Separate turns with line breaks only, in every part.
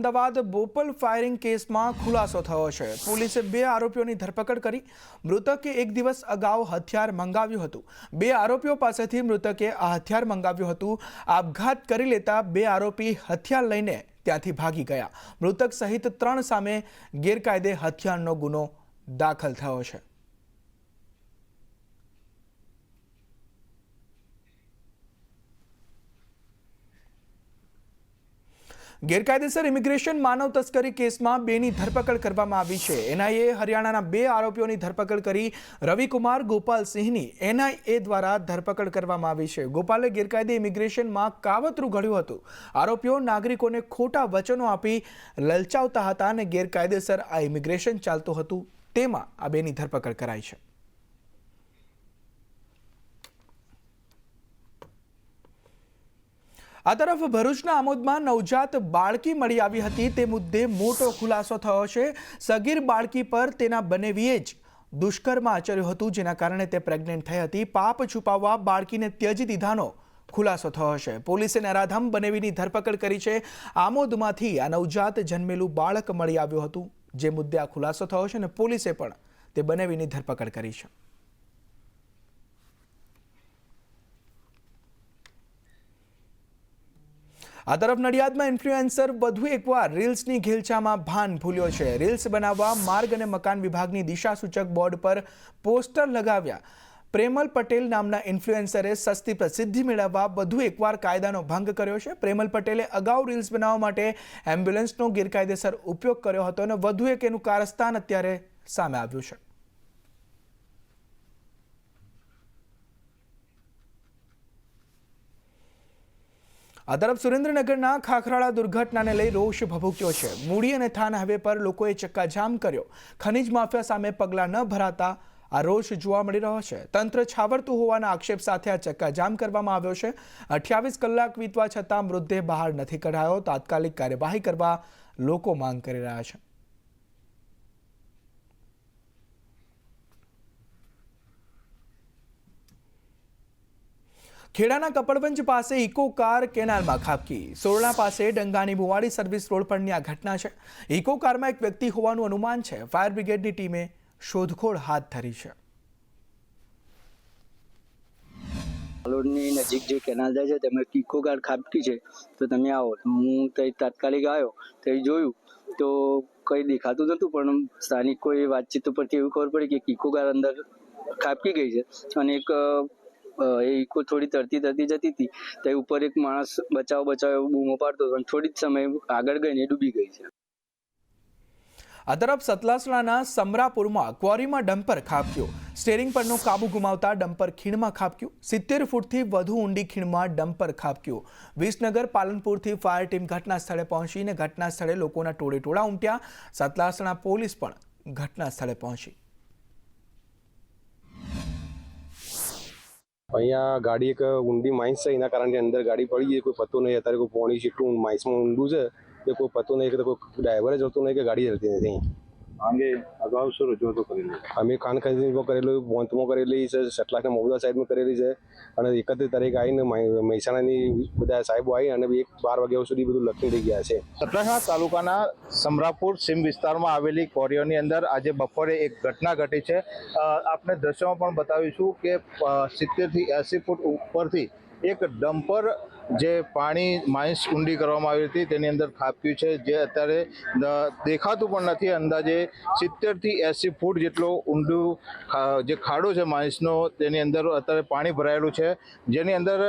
Ahmedabad Bopal firing કેસમાં ખુલાસો થયો છે। પોલીસે 2 આરોપીઓની ધરપકડ કરી। મૃતકે એક દિવસ અગાઉ હથિયાર મંગાવ્યું હતું। 2 આરોપીઓ પાસેથી મૃતકે આ હથિયાર મંગાવ્યું હતું। આપઘાત કરી લેતા 2 આરોપી હથિયાર લઈને ત્યાંથી ભાગી ગયા। મૃતક સહિત 3 સામે ગેરકાયદે હથિયારનો ગુનો દાખલ થયો છે। ગેરકાયદેસર ઇમિગ્રેશન માનવ તસ્કરી કેસમાં 2ની ધરપકડ કરવામાં આવી છે। એનઆઈએ હરિયાણાના 2 આરોપીઓની ધરપકડ કરી। રવિકુમાર ગોપાલ સિંહની એનઆઈએ દ્વારા ધરપકડ કરવામાં આવી છે। ગોપાલે ગેરકાયદે ઇમિગ્રેશનમાં કાવતરું ઘડ્યું હતું। આરોપીઓ નાગરિકોને ખોટા વચનો આપી લલચાવતા હતા અને ગેરકાયદેસર આ ઇમિગ્રેશન ચાલતું હતું તેમાં આ 2ની ધરપકડ કરાઈ છે। આ તરફ ભરૂચના આમોદમાં નવજાત બાળકી મળી આવી હતી તે મુદ્દે મોટો ખુલાસો થયો છે। સગીર બાળકી પર તેના બનેવીએ જ દુષ્કર્મ આચર્યું હતું જેના કારણે તે પ્રેગ્નન્ટ થઈ હતી। પાપ છુપાવવા બાળકીને ત્યજી દીધાનો ખુલાસો થયો છે। પોલીસે નરાધમ બનેવીની ધરપકડ કરી છે। આમોદમાંથી આ નવજાત જન્મેલું બાળક મળી આવ્યું હતું જે મુદ્દે આ ખુલાસો થયો છે અને પોલીસે પણ તે બનેવીની ધરપકડ કરી છે। આ તરફ નડિયાદમાં ઇન્ફ્લુએન્સર વધુ એકવાર રીલ્સની ઘેલછામાં ભાન ભૂલ્યો છે। રીલ્સ બનાવવા માર્ગ અને મકાન વિભાગની દિશાસૂચક બોર્ડ પર પોસ્ટર લગાવ્યા। પ્રેમલ પટેલ નામના ઇન્ફ્લુએન્સરે સસ્તી પ્રસિદ્ધિ મેળવવા વધુ એકવાર કાયદાનો ભંગ કર્યો છે। પ્રેમલ પટેલે અગાઉ રીલ્સ બનાવવા માટે એમ્બ્યુલન્સનો ગેરકાયદેસર ઉપયોગ કર્યો હતો અને વધુ એક એનું કારસ્તાન અત્યારે સામે આવ્યું છે। આ તરફ સુરેન્દ્રનગરના ખાખરાળા દુર્ઘટનાને લઈ રોષ ભભૂક્યો છે। મૂડી અને થાન હાઈવે પર લોકોએ ચક્કાજામ કર્યો। ખનીજ માફિયા સામે પગલાં ન ભરાતા આ રોષ જોવા મળી રહ્યો છે। તંત્ર છાવરતું હોવાના આક્ષેપ સાથે આ ચક્કાજામ કરવામાં આવ્યો છે। 28 કલાક વીતવા છતાં મૃતદેહ બહાર નથી કઢાયો। તાત્કાલિક કાર્યવાહી કરવા લોકો માંગ કરી રહ્યા છે। ખેડાના કપડવંજ પાસે ઇકો કાર કેનાલમાં ખાબકી। સોરણા પાસે ડંગાની મુવાડી સર્વિસ રોડ પરની આ ઘટના છે। ઇકો કારમાં એક વ્યક્તિ હોવાનું અનુમાન છે। ફાયર બ્રિગેડની ટીમે શોધખોળ હાથ ધરી છે।
હાલોડની નજીક જે કેનાલ જાય છે તેમાં ઇકો કાર ખાબકી છે તો તમે આવો। હું ત્યાં તાત્કાલિક આવ્યો તો જોયું તો કંઈ દેખાતું નહોતું પણ સ્થાનિક કોઈ વાતચીત પરથી એવું ખબર પડી કે ઇકો કાર અંદર ખાબકી ગઈ છે અને એક એ ઇકો થોડી તરતી જતી હતી તે ઉપર એક માણસ બચાવ એવું બૂમો પાડતો હતો અને થોડી જ સમય આગળ ગઈને ડૂબી ગઈ છે।
આ તરફ સતલાસણાના સમરાપુરમાં ક્વોરીમાં ડમ્પર ખાબક્યો। સ્ટીયરિંગ પરનો કાબુ ગુમાવતા ડમ્પર ખીણમાં ખાબક્યું। 70 ફૂટથી વધુ ઊંડી ખીણમાં ડમ્પર ખાબક્યું। વિસનગર પાલનપુરથી ફાયર ટીમ ઘટના સ્થળે પહોંચીને ઘટના સ્થળે લોકોના ટોળે ઉમટ્યા। સતલાસણા પોલીસ પણ ઘટના સ્થળે પહોંચી।
અહીંયા ગાડી એક ઊંડી માઇન્સ છે એના કારણે અંદર ગાડી પડી ગઈ। કોઈ પતો નહીં અત્યારે કોઈ પોણી જેટલું માઇન્સમાં ઊંડું છે કે કોઈ પતો નહીં કે કોઈ ડ્રાઈવરે જતો નહીં કે ગાડી જતી નથી।
આંગે અગાઉ શું રજૂઆતો કરેલી?
અમે ખાન ખરીદીમાં કરેલું, બોંતમાં કરેલી છે, સટલાકના મોબદા સાઈડમાં કરેલી છે અને 31 તારીખે આવીને મહેસાણાની બધા સાહેબો આવી અને 12 વાગ્યા સુધી બધું લખી થઈ ગયા છે।
સતલાસણા તાલુકાના સમરાપુર સીમ વિસ્તારમાં આવેલી ક્વોરીઓની અંદર આજે બપોરે એક ઘટના ઘટી છે। આપણે દ્રશ્યોમાં પણ બતાવીશું કે 70 થી 80 ફૂટ ઉપરથી એક ડમ્પર જે પાણી માઇન્સ ઊંડી કરવામાં આવી હતી તેની અંદર ખાબક્યું છે જે અત્યારે દેખાતું પણ નથી। અંદાજે 70 થી 80 ફૂટ જેટલો ઊંડું જે ખાડો છે માઇન્સનો તેની અંદર અત્યારે પાણી ભરાયેલું છે જેની અંદર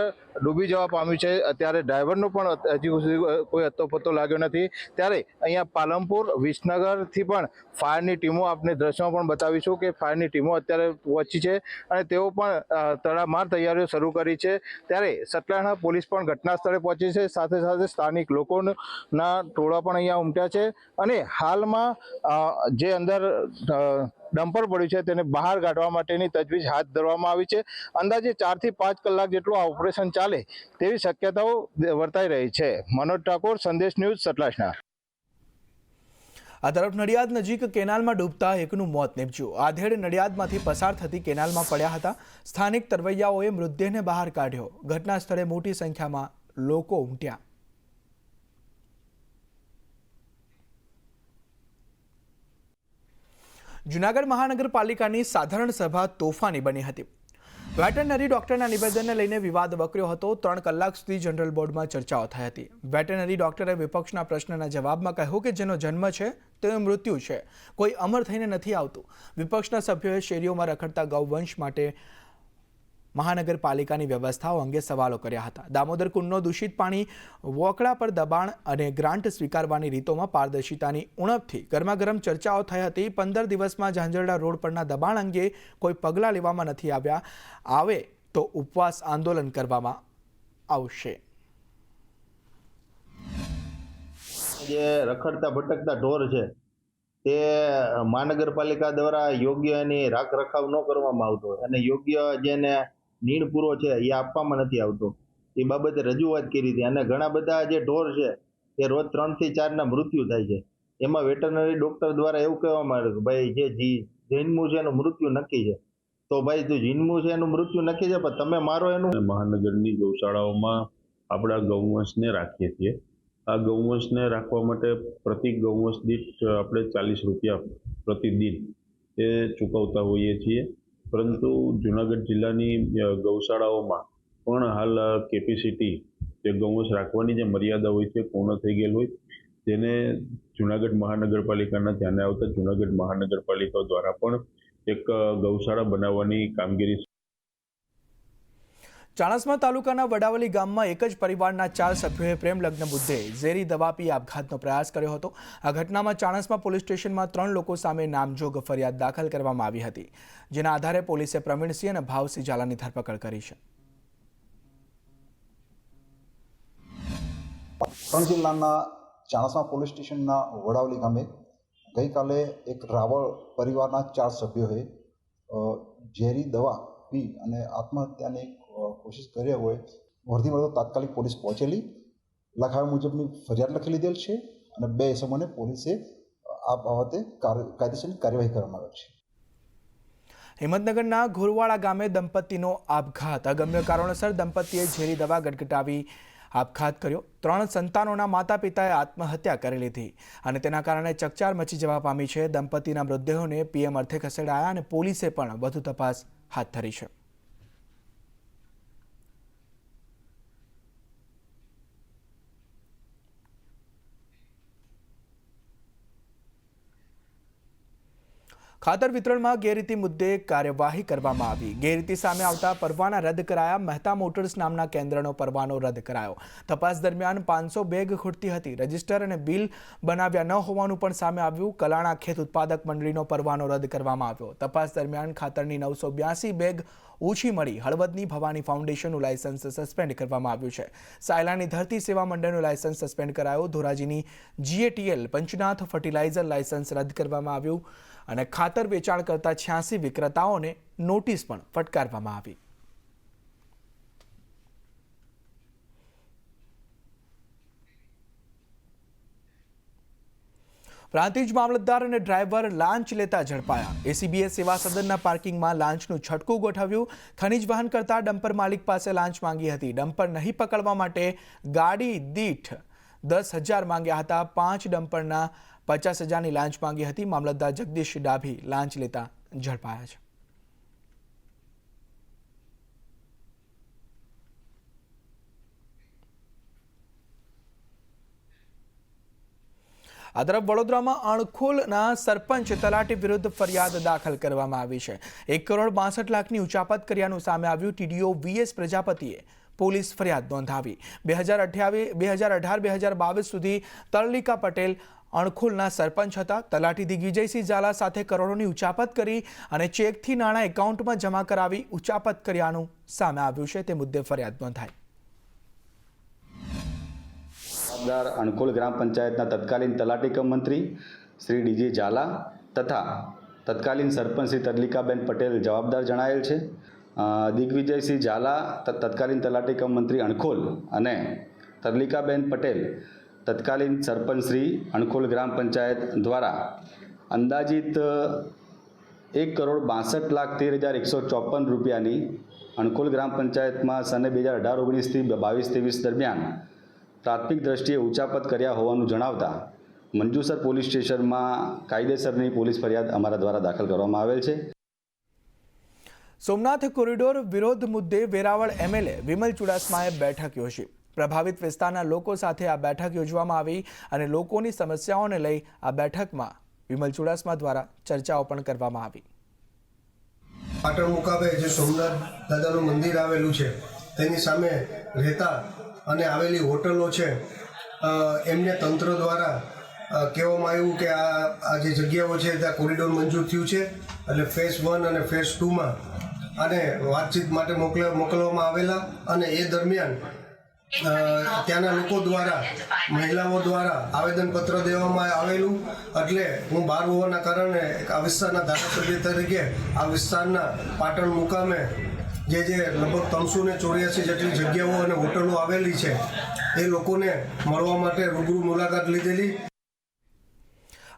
ડૂબી જવા પામ્યું છે। અત્યારે ડ્રાઈવરનો પણ હજી સુધી કોઈ અત્તોપત્તો લાગ્યો નથી। ત્યારે અહીંયા પાલનપુર વિસનગરથી પણ ફાયરની ટીમો આપણે દ્રશ્યોમાં પણ બતાવીશું કે ફાયરની ટીમો અત્યારે પહોંચી છે અને તેઓ પણ તડામાર તૈયારીઓ શરૂ કરી છે। ત્યારે સતલાસણા પોલીસ પણ ઘટના સ્થળે પહોંચી છે। સાથે સાથે સ્થાનિક લોકોના ટોળા પણ અહીંયા ઉમટ્યા છે અને હાલમાં જે અંદર ડમ્પર પડ્યું છે તેને બહાર કાઢવા માટેની તજવીજ હાથ ધરવામાં આવી છે। અંદાજે 4 થી 5 કલાક જેટલું આ ઓપરેશન ચાલે તેવી શક્યતાઓ વર્તાઈ રહી છે। મનોજ ઠાકોર, સંદેશ ન્યૂઝ, સતલાસણા।
આ તરફ નડિયાદ નજીક કેનાલમાં ડૂબતા એકનું મોત નીપજ્યું। આધેડ નડિયાદમાંથી પસાર થતી કેનાલમાં પડ્યા હતા। સ્થાનિક તરવૈયાઓએ મૃતદેહને બહાર કાઢ્યો। ઘટના સ્થળે મોટી સંખ્યામાં લોકો ઉમટ્યા। જૂનાગઢ મહાનગરપાલિકાની સાધારણ સભા તોફાની બની હતી. વેટરનરી ડોક્ટરના નિવેદનને લઈને વિવાદ વકર્યો હતો. 3 કલાક સુધી જનરલ બોર્ડમાં ચર્ચાઓ થઈ હતી. વેટરનરી ડોક્ટરે વિપક્ષના પ્રશ્નના જવાબમાં કહ્યું કે જેનો જન્મ છે તેનું મૃત્યુ છે, કોઈ અમર થઈને નથી આવતું. વિપક્ષના સભ્યોએ શેરીઓમાં રખડતા ગૌવંશ માટે મહાનગરપાલિકાની વ્યવસ્થાઓ અંગે સવાલો કર્યા હતા. દામોદર કુંડનો દૂષિત પાણી, વોકળા પર દબાણ અને ગ્રાન્ટ સ્વીકારવાની રીતોમાં પારદર્શિતાની ઉણપથી ગરમાગરમ ચર્ચાઓ થઈ હતી. 15 દિવસમાં ઝાંઝરડા રોડ પરના દબાણ અંગે કોઈ પગલાં લેવામાં નથી આવ્યા. આવે તો ઉપવાસ આંદોલન કરવામાં આવશે.
જે રખડતા ભટકતા ઢોર છે તે મહાનગરપાલિકા દ્વારા યોગ્ય એની રાખ રખાવ ન કરવામાં આવતો અને યોગ્ય જેને નીણ પૂરો છે એ આપવામાં નથી આવતો. એ બાબતે રજૂઆત કરી હતી અને ઘણા બધા જે ઢોર છે એ રોજ 3 થી 4 ના મૃત્યુ થાય છે. એમાં વેટરનરી ડોક્ટર દ્વારા એવું કહેવામાં આવ્યું કે ભાઈ જે જન્મ્યું છે એનું મૃત્યુ નક્કી છે, તો ભાઈ તું જન્મ્યું છે એનું મૃત્યુ નક્કી છે પણ તમે મારો એનું.
મહાનગરની ગૌશાળાઓમાં આપણા ગૌવંશને રાખીએ છીએ. આ ગૌવંશને રાખવા માટે પ્રતિ ગૌવંશ દીઠ આપણે 40 રૂપિયા પ્રતિદિન એ ચૂકવતા હોઈએ છીએ. પરંતુ જૂનાગઢ જિલ્લાની ગૌશાળાઓમાં પણ હાલ કેપેસિટી જે ગૌવંશ રાખવાની જે મર્યાદા હોય છે પૂર્ણ થઈ ગયેલ હોય, તેને જૂનાગઢ મહાનગરપાલિકાના ધ્યાને આવતા જૂનાગઢ મહાનગરપાલિકા દ્વારા પણ એક ગૌશાળા બનાવવાની કામગીરી.
ચાણસ્મા તાલુકાના વડાવલી ગામમાં એક જ પરિવારના 4 સભ્યોએ પ્રેમ લગ્ન મુદ્દે ઝેરી દવા પી આપઘાતનો પ્રયાસ કર્યો હતો. આ ઘટનામાં ચાણસ્મા પોલીસ સ્ટેશનમાં 3 લોકો સામે નામજોગ ફરિયાદ દાખલ કરવામાં આવી હતી, જેના આધારે પોલીસે પ્રવીણસિંહ અને ભાવસિંહ ઝાલાની ધરપકડ કરી છે.
પાટણ જિલ્લાના ચાણસ્મા પોલીસ સ્ટેશનના વડાવલી ગામે ગઈકાલે એક રાવળ પરિવારના 4 સભ્યોએ ઝેરી દવા પી અને આત્મહત્યાની કોશિશ કરી હોય વર્ધી મળતો તાત્કાલિક પોલીસ પહોંચેલી લખાવ્યા મુજબની ફરિયાદ લખી લીધેલ છે અને 2 ઇસમોને પોલીસે આ બાબતે કાયદેસરની કાર્યવાહી કરવામાં આવી છે.
હિંમતનગરના ઘોરવાડા ગામે દંપતીનો આપઘાત. અગમ્ય કારણોસર દંપતીએ ઝેરી દવા ગટગટાવી આપઘાત કર્યો. 3 સંતાનોના માતા પિતાએ આત્મહત્યા કરી લીધી અને તેના કારણે ચકચાર મચી જવા પામી છે. દંપતીના મૃતદેહોને પીએમ અર્થે ખસેડાયા અને પોલીસે પણ વધુ તપાસ હાથ ધરી છે. ખાતર વિતરણમાં ગેરરીતિ મુદ્દે કાર્યવાહી કરવામાં આવી. ગેરરીતિ સામે આવતા પરવાના રદ કરાયા. મહેતા મોટર્સ નામના કેન્દ્રનો પરવાનો રદ કરાયો. તપાસ દરમિયાન 500 બેગ ખૂટતી હતી. રજિસ્ટર અને બિલ બનાવ્યા ન હોવાનું પણ સામે આવ્યું. કલાણા ખેત ઉત્પાદક મંડળીનો પરવાનો રદ કરવામાં આવ્યો. તપાસ દરમિયાન ખાતરની 982 બેગ ઓછી મળી. હળવદની ભવાની ફાઉન્ડેશનનું લાયસન્સ સસ્પેન્ડ કરવામાં આવ્યું છે. સાયલાની ધરતી સેવા મંડળનું લાયસન્સ સસ્પેન્ડ કરાયું. ધોરાજીની GATL પંચનાથ ફર્ટિલાઇઝર લાયસન્સ રદ કરવામાં આવ્યું અને ખાતર વેચાણ કરતા 86 વિક્રેતાઓને નોટિસ પણ ફટકારવામાં આવી. પ્રાંતિજ મામલતદાર અને ડ્રાઈવર લાંચ લેતા ઝડપાયા. ACBએ સેવા સદનના પાર્કિંગમાં લાંચનું છટકું ગોઠવ્યું. ખનીજ વહન કરતા ડમ્પર માલિક પાસે લાંચ માંગી હતી. ડમ્પર નહીં પકડવા માટે ગાડી દીઠ 10,000 માંગ્યા હતા. 5 ડમ્પરના 50,000ની લાંચ માંગી હતી. મામલતદાર જગદીશ ડાભી લાંચ લેતા ઝડપાયા છે. આ તરફ વડોદરામાં અણખોલના સરપંચ તલાટી વિરુદ્ધ ફરિયાદ દાખલ કરવામાં આવી છે. 1,62,00,000ની ઉચાપત કર્યાનું સામે આવ્યું. TDO VS પ્રજાપતિએ પોલીસ ફરિયાદ નોંધાવી. 2018-2022 સુધી તરલિકા પટેલ અણખોલના સરપંચ હતા. તલાટી દિગ્વિજયસિંહ ઝાલા સાથે કરોડોની ઉચાપત કરી અને ચેકથી નાણાં એકાઉન્ટમાં જમા કરાવી ઉચાપત કર્યાનું સામે આવ્યું છે. તે મુદ્દે ફરિયાદ નોંધાઈ.
અણખોલ ગ્રામ પંચાયતના તત્કાલીન તલાટી કમ મંત્રી શ્રી DG ઝાલા તથા તત્કાલીન સરપંચ શ્રી તરલિકાબેન પટેલ જવાબદાર જણાયેલ છે. દિગ્વિજયસિંહ ઝાલા તત્કાલીન તલાટી કમ મંત્રી અણખોલ અને તરલિકાબેન પટેલ તત્કાલીન સરપંચ શ્રી અણખોલ ગ્રામ પંચાયત દ્વારા અંદાજિત 1,62,13,154 રૂપિયાની અણખોલ ગ્રામ પંચાયતમાં સને 2018-19 થી 22-23 દરમિયાન પ્રાથમિક દ્રષ્ટિએ ઉચાપત કર્યા હોવાનું જણાવતા મંજુસર પોલીસ સ્ટેશનમાં કાયદેસરની પોલીસ ફરિયાદ અમારા દ્વારા દાખલ કરવામાં આવેલ છે.
સોમનાથ કોરિડોર વિરોધ મુદ્દે વેરાવળ એમએલએ વિમલ ચુડાસમાએ બેઠક યોજી. પ્રભાવિત વિસ્તારના લોકો સાથે આ બેઠક યોજવામાં આવી અને લોકોની સમસ્યાઓને લઈ આ બેઠકમાં વિમલ ચુડાસમા દ્વારા ચર્ચાઓ પણ કરવામાં આવી.
પાટણ મુકામે જે સોમનાથ દાદાનું મંદિર આવેલું છે તેની સામે રહેતા અને આવેલી હોટલો છે એમને તંત્ર દ્વારા કહેવામાં આવ્યું કે આ જે જગ્યાઓ છે ત્યાં કોરિડોર મંજૂર થયું છે એટલે ફેઝ 1 અને ફેઝ 2માં આને વાતચીત માટે મોકલવામાં આવેલા અને એ દરમિયાન ત્યાંના લોકો દ્વારા મહિલાઓ દ્વારા આવેદનપત્ર દેવામાં આવેલું. એટલે હું બહાર હોવાના કારણે આ વિસ્તારના ધારાસભ્ય તરીકે આ વિસ્તારના પાટણ મુકામે જે લગભગ 384 જેટલી જગ્યાઓ અને હોટલો આવેલી છે એ લોકોને મળવા માટે રૂબરૂ મુલાકાત લીધેલી.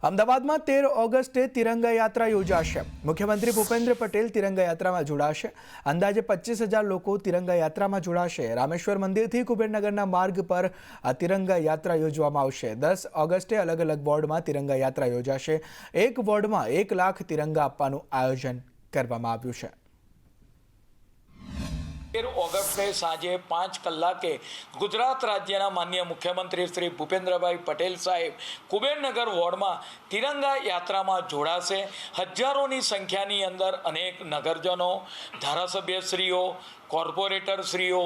અમદાવાદમાં 13 ઓગસ્ટે તિરંગા યાત્રા યોજાશે. મુખ્યમંત્રી ભૂપેન્દ્ર પટેલ તિરંગા યાત્રામાં જોડાશે. અંદાજે 25,000 લોકો તિરંગા યાત્રામાં જોડાશે. રામેશ્વર મંદિરથી કુબેરનગરના માર્ગ પર આ તિરંગા યાત્રા યોજવામાં આવશે. 10 ઓગસ્ટે અલગ અલગ વોર્ડમાં તિરંગા યાત્રા યોજાશે. એક વોર્ડમાં 1 લાખ તિરંગા આપવાનું આયોજન કરવામાં આવ્યું છે.
13 ઓગસ્ટે સાંજે 5 કલાકે ગુજરાત રાજ્યના માનનીય મુખ્યમંત્રી શ્રી ભૂપેન્દ્રભાઈ પટેલ સાહેબ કુબેરનગર વોર્ડમાં તિરંગા યાત્રામાં જોડાશે. હજારોની સંખ્યાની અંદર અનેક નગરજનો, ધારાસભ્યશ્રીઓ, કોર્પોરેટરશ્રીઓ,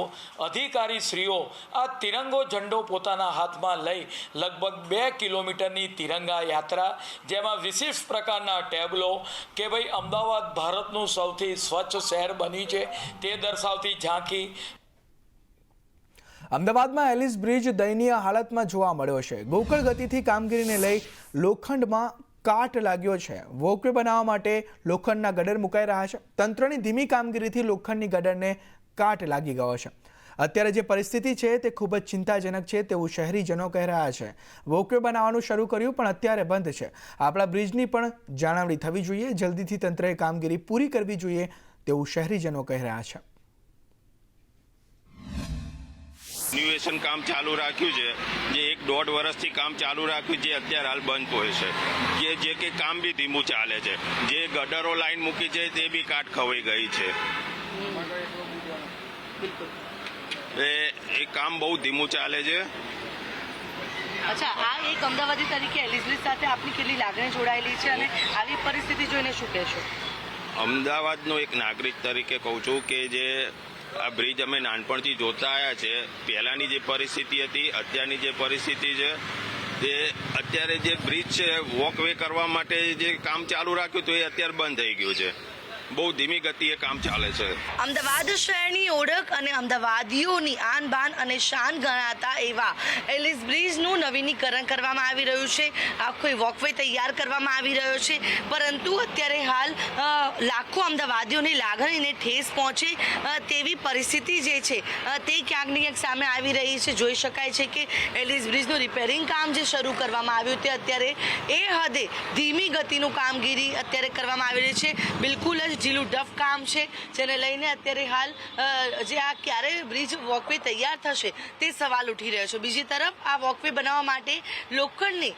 અધિકારીશ્રીઓ આ તિરંગો ઝંડો પોતાના હાથમાં લઈ લગભગ 2 કિલોમીટરની તિરંગા યાત્રા, જેમાં વિશિષ્ટ પ્રકારના ટેબલો કે ભાઈ અમદાવાદ ભારતનું સૌથી સ્વચ્છ શહેર બની છે તે દર્શાવતી ઝાંખી.
અમદાવાદમાં એલિસ બ્રિજ દયનીય હાલતમાં જોવા મળ્યો છે. ગોકળ ગતિથી કામગીરીને લઈ લોખંડમાં કાટ લાગ્યો છે. વોકવે બનાવવા માટે લોખંડના ગડર મુકાઈ રહ્યા છે. તંત્રની ધીમી કામગીરીથી લોખંડની ગડરને કાટ લાગી ગયો છે. અત્યારે જે પરિસ્થિતિ છે તે ખૂબ જ ચિંતાજનક છે તેવું શહેરીજનો કહી રહ્યા છે. વોકવે બનાવવાનું શરૂ કર્યું પણ અત્યારે બંધ છે. આપણા બ્રિજની પણ જાળવણી થવી જોઈએ. જલ્દીથી તંત્રએ કામગીરી પૂરી કરવી જોઈએ તેવું શહેરીજનો કહી રહ્યા છે.
રિન્યુએશન કામ ચાલુ રાખ્યું છે, જે 1-1.5 વર્ષથી કામ ચાલુ રાખ્યું, જે અત્યારે હાલ બંધ હોય છે. જે કે કામ બી ધીમું ચાલે છે. જે ગટરો લાઈન મૂકી છે તે બી કાટ ખવાઈ ગઈ છે. એ કામ બહુ ધીમું ચાલે છે.
અચ્છા, આ એક અમદાવાદી તરીકે એલિસ બ્રિજ સાથે આપની કેટલી લાગણી જોડાયેલી છે અને આવી પરિસ્થિતિ જોઈને શું કહેશો?
અમદાવાદનો એક નાગરિક તરીકે કહું છું કે જે આ બ્રિજ અમે નાનપણથી જોતા આવ્યા છે. પહેલાંની જે પરિસ્થિતિ હતી, અત્યારની જે પરિસ્થિતિ છે, તે અત્યારે જે બ્રિજ છે વોકવે કરવા માટે જે કામ ચાલુ રાખ્યું તો એ અત્યારે બંધ થઈ ગયું છે. બહુ ધીમી ગતિએ કામ ચાલે છે.
અમદાવાદ શહેરની ઓળખ અને અમદાવાદીઓની આન બાન અને શાન ગણાતા એવા એલિસ બ્રિજનું નવીનીકરણ કરવામાં આવી રહ્યું છે. આખો વોકવે તૈયાર કરવામાં આવી રહ્યો છે, પરંતુ અત્યારે હાલ લાખો અમદાવાદીઓની લાગણીને ઠેસ પહોંચે તેવી પરિસ્થિતિ જે છે તે ક્યાંક ને ક્યાંક સામે આવી રહી છે. જોઈ શકાય છે કે એલિસ બ્રિજનું રિપેરિંગ કામ જે શરૂ કરવામાં આવ્યું તે અત્યારે એ હદે ધીમી ગતિનું કામગીરી અત્યારે કરવામાં આવી રહી છે. બિલકુલ જ ઢીલું ડફ કામ છે, જેને લઈને અત્યારે હાલ જે આ ક્યારે બ્રિજ વોકવે તૈયાર થશે તે સવાલ ઉઠી રહ્યો છે. બીજી તરફ આ વોકવે બનાવવા માટે લોખંડની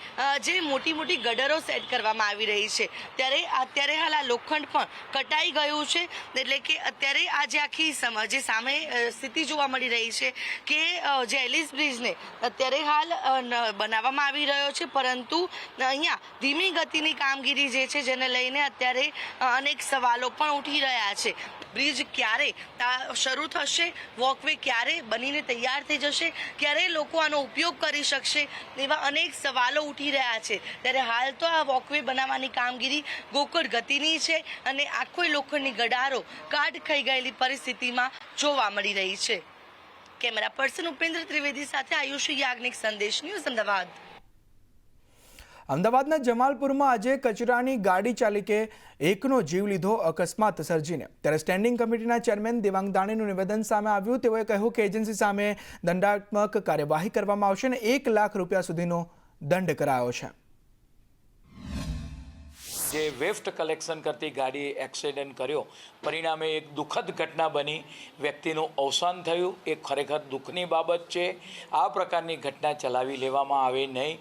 જે મોટી મોટી ગડરો સેટ કરવામાં આવી રહી છે, ત્યારે અત્યારે હાલ આ લોખંડ પણ કટાઈ ગયું છે. એટલે કે અત્યારે આ જે આખી જે સામે સ્થિતિ જોવા મળી રહી છે કે જે એલિસ બ્રિજને અત્યારે હાલ બનાવવામાં આવી રહ્યો છે, પરંતુ અહીંયા ધીમી ગતિની કામગીરી જે છે જેને લઈને અત્યારે અનેક સવાલો પણ ઉઠી રહ્યા છે. બ્રિજ ક્યારે શરૂ થશે, વોકવે ક્યારે બનીને તૈયાર થઈ જશે, ક્યારે લોકો આનો ઉપયોગ કરી શકશે, એવા અનેક સવાલો ઉઠી રહ્યા છે. ત્યારે હાલ તો આ વોકવે બનાવવાની કામગીરી ગોકળ ગતિની છે અને આખો લોખંડની ગડારો કાટ ખાઈ ગયેલી પરિસ્થિતિમાં જોવા મળી રહી છે. કેમેરા પર્સન ઉપેન્દ્ર ત્રિવેદી સાથે આયુષી યાજ્ઞિક, સંદેશ ન્યૂઝ, અમદાવાદ.
અમદાવાદના જમાલપુરમાં આજે કચરાની ગાડી ચાલકે એકનો જીવ લીધો અકસ્માત સર્જીને. ત્યારે સ્ટેન્ડિંગ કમિટીના ચેરમેન દેવાંગ દાણીનું નિવેદન સામે આવ્યું. તેઓએ કહ્યું કે એજન્સી સામે દંડાત્મક કાર્યવાહી કરવામાં આવશે અને 1 લાખ રૂપિયા સુધીનો દંડ કરાયો છે.
જે વેસ્ટ કલેક્શન કરતી ગાડીએ એક્સિડન્ટ કર્યો, પરિણામે એક દુઃખદ ઘટના બની, વ્યક્તિનું અવસાન થયું. એ ખરેખર દુઃખની બાબત છે. આ પ્રકારની ઘટના ચલાવી લેવામાં આવે નહીં.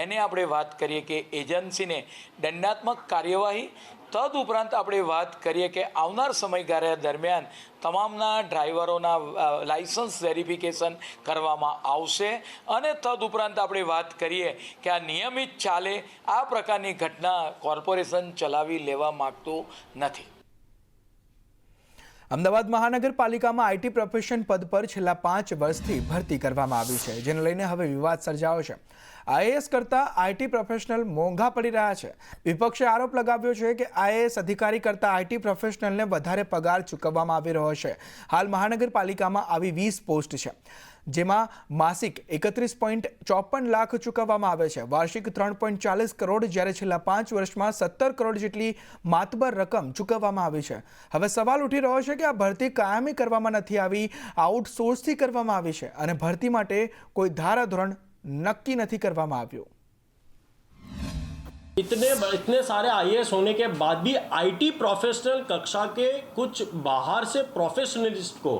એને આપણે વાત કરીએ કે એજન્સીને દંડાત્મક કાર્યવાહી, તદુપરાંત આપણે વાત કરીએ કે આવનાર સમયગાળા દરમિયાન તમામના ડ્રાઈવરોના લાઇસન્સ વેરિફિકેશન કરવામાં આવશે અને તદુપરાંત આપણે વાત કરીએ કે આ નિયમિત ચાલે આ પ્રકારની ઘટના કોર્પોરેશન ચલાવી લેવા માગતું નથી.
અમદાવાદ મહાનગરપાલિકામાં આઈટી પ્રોફેશન પદ પર છેલ્લા 5 વર્ષથી ભરતી કરવામાં આવી છે, જેને લઈને હવે વિવાદ સર્જાયો છે. આઈએએસ કરતાં આઈટી પ્રોફેશનલ મોંઘા પડી રહ્યા છે. વિપક્ષે આરોપ લગાવ્યો છે કે આઈએએસ અધિકારી કરતાં આઈટી પ્રોફેશનલને વધારે પગાર ચૂકવવામાં આવી રહ્યો છે. હાલ મહાનગરપાલિકામાં આવી 20 પોસ્ટ છે, જેમાં માસિક 31.54 લાખ ચૂકવવામાં આવે છે, વાર્ષિક 3.40 કરોડ, જ્યારે છેલ્લા 5 વર્ષમાં 17 કરોડ જેટલી માતબર રકમ ચૂકવવામાં આવી છે. હવે સવાલ ઉઠી રહ્યો છે કે આ ભરતી કાયમી કરવામાં નથી આવી, આઉટસોર્સથી કરવામાં આવી છે અને ભરતી માટે કોઈ ધારાધોરણ नक्की नहीं करवामा આવ્યો.
इतने सारे आईएएस होने के बाद भी आईटी प्रोफेशनल कक्षा के कुछ बाहर से प्रोफेशनलिस्ट को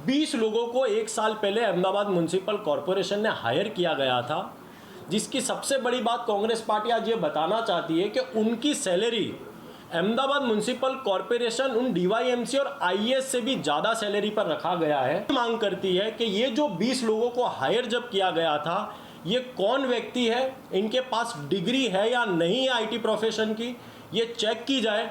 20 लोगों को 1 साल पहले अहमदाबाद म्युनिसिपल कॉरपोरेशन ने हायर किया गया था, जिसकी सबसे बड़ी बात कांग्रेस पार्टी आज ये बताना चाहती है कि उनकी सैलरी अहमदाबाद म्युनिसिपल कॉरपोरेशन उन डीवाईएमसी और आईएएस से भी ज़्यादा सैलरी पर रखा गया है. मांग करती है कि ये जो 20 लोगों को हायर जब किया गया था, ये कौन व्यक्ति है, इनके पास डिग्री है या नहीं है आईटी प्रोफेशन की, ये चेक की जाए.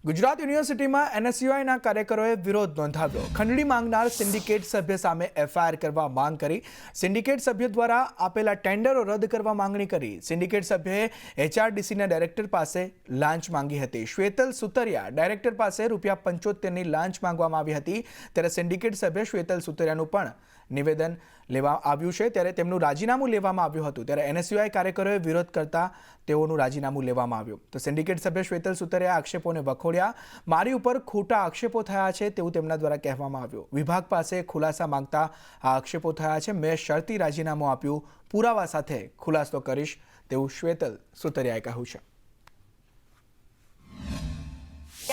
ગુજરાત યુનિવર્સિટીમાં એનએસયુઆઈના કાર્યકરોએ વિરોધ નોંધાવ્યો. ખંડણી માંગનાર સિન્ડિકેટ સભ્ય સામે એફઆઈઆર કરવા માંગ કરી. સિન્ડિકેટ સભ્ય દ્વારા આપેલા ટેન્ડરો રદ કરવા માંગણી કરી. સિન્ડિકેટ સભ્યએ એચઆરડીસીના ડાયરેક્ટર પાસે લાંચ માંગી હતી. શ્વેતલ સુતરિયા ડાયરેક્ટર પાસે ₹75ની લાંચ માંગવામાં આવી હતી. ત્યારે સિન્ડિકેટ સભ્ય શ્વેતલ સુતરિયાનું પણ નિવેદન લેવા આવ્યું છે, ત્યારે તેમનું રાજીનામું લેવામાં આવ્યું હતું. ત્યારે એનએસયુઆઈ કાર્યકરોએ વિરોધ કરતા તેઓનું રાજીનામું લેવામાં આવ્યું. તો સિન્ડિકેટ સભ્ય શ્વેતલ સુતરિયાએ આક્ષેપોને વખોડ્યા. મારી ઉપર ખોટા આક્ષેપો થયા છે તેવું તેમના દ્વારા કહેવામાં આવ્યું. વિભાગ પાસે ખુલાસા માંગતા આ આક્ષેપો થયા છે. મેં શરતી રાજીનામું આપ્યું, પુરાવા સાથે ખુલાસો કરીશ તેવું શ્વેતલ સુતરિયાએ કહ્યું છે.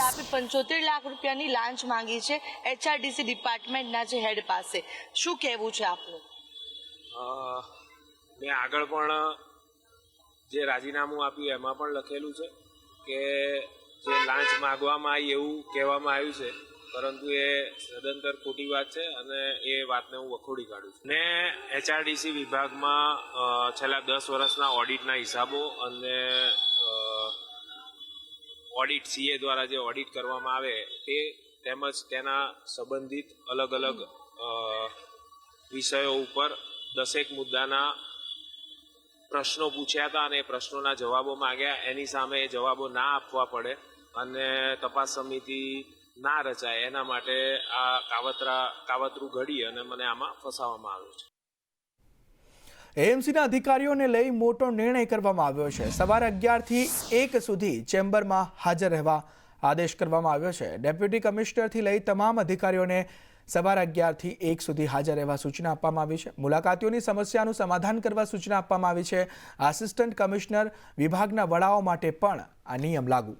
આપે 75 લાખ રૂપિયાની લાંચ માંગી છે એચઆરડીસી ડિપાર્ટમેન્ટના જે હેડ પાસે. શું કહેવું છે આપનું?
મેં આગળ પણ જે રાજીનામું આપ્યું એમાં પણ લખેલું છે કે જે લાંચ માગવામાં આવી એવું કહેવામાં આવ્યું છે, પરંતુ એ સદંતર ખોટી વાત છે અને એ વાતને હું વખોડી કાઢું છું. ને એચઆરડીસી વિભાગમાં છેલ્લા 10 વર્ષના ઓડિટના હિસાબો અને ઓડિટ સીએ દ્વારા જે ઓડિટ કરવામાં આવે તે તેમજ તેના સંબંધિત અલગ અલગ વિષયો ઉપર 10 મુદ્દાના પ્રશ્નો પૂછ્યા હતા અને એ પ્રશ્નોના જવાબો માંગ્યા. એની સામે એ જવાબો ના આપવા પડે અને તપાસ સમિતિ ના રચાય એના માટે આ કાવતરું ઘડી અને મને આમાં ફસાવવામાં આવ્યો છે.
એએમસીના અધિકારીઓને લઈ મોટો નિર્ણય કરવામાં આવ્યો છે. સવારે 11 થી 1 સુધી ચેમ્બરમાં હાજર રહેવા આદેશ કરવામાં આવ્યો છે. ડેપ્યુટી કમિશનરથી લઈ તમામ અધિકારીઓને સવારે 11 થી 1 સુધી હાજર રહેવા સૂચના આપવામાં આવી છે. મુલાકાતીઓની સમસ્યાનું સમાધાન કરવા સૂચના આપવામાં આવી છે. આસિસ્ટન્ટ કમિશનર વિભાગના વડાઓ માટે પણ આ નિયમ લાગુ.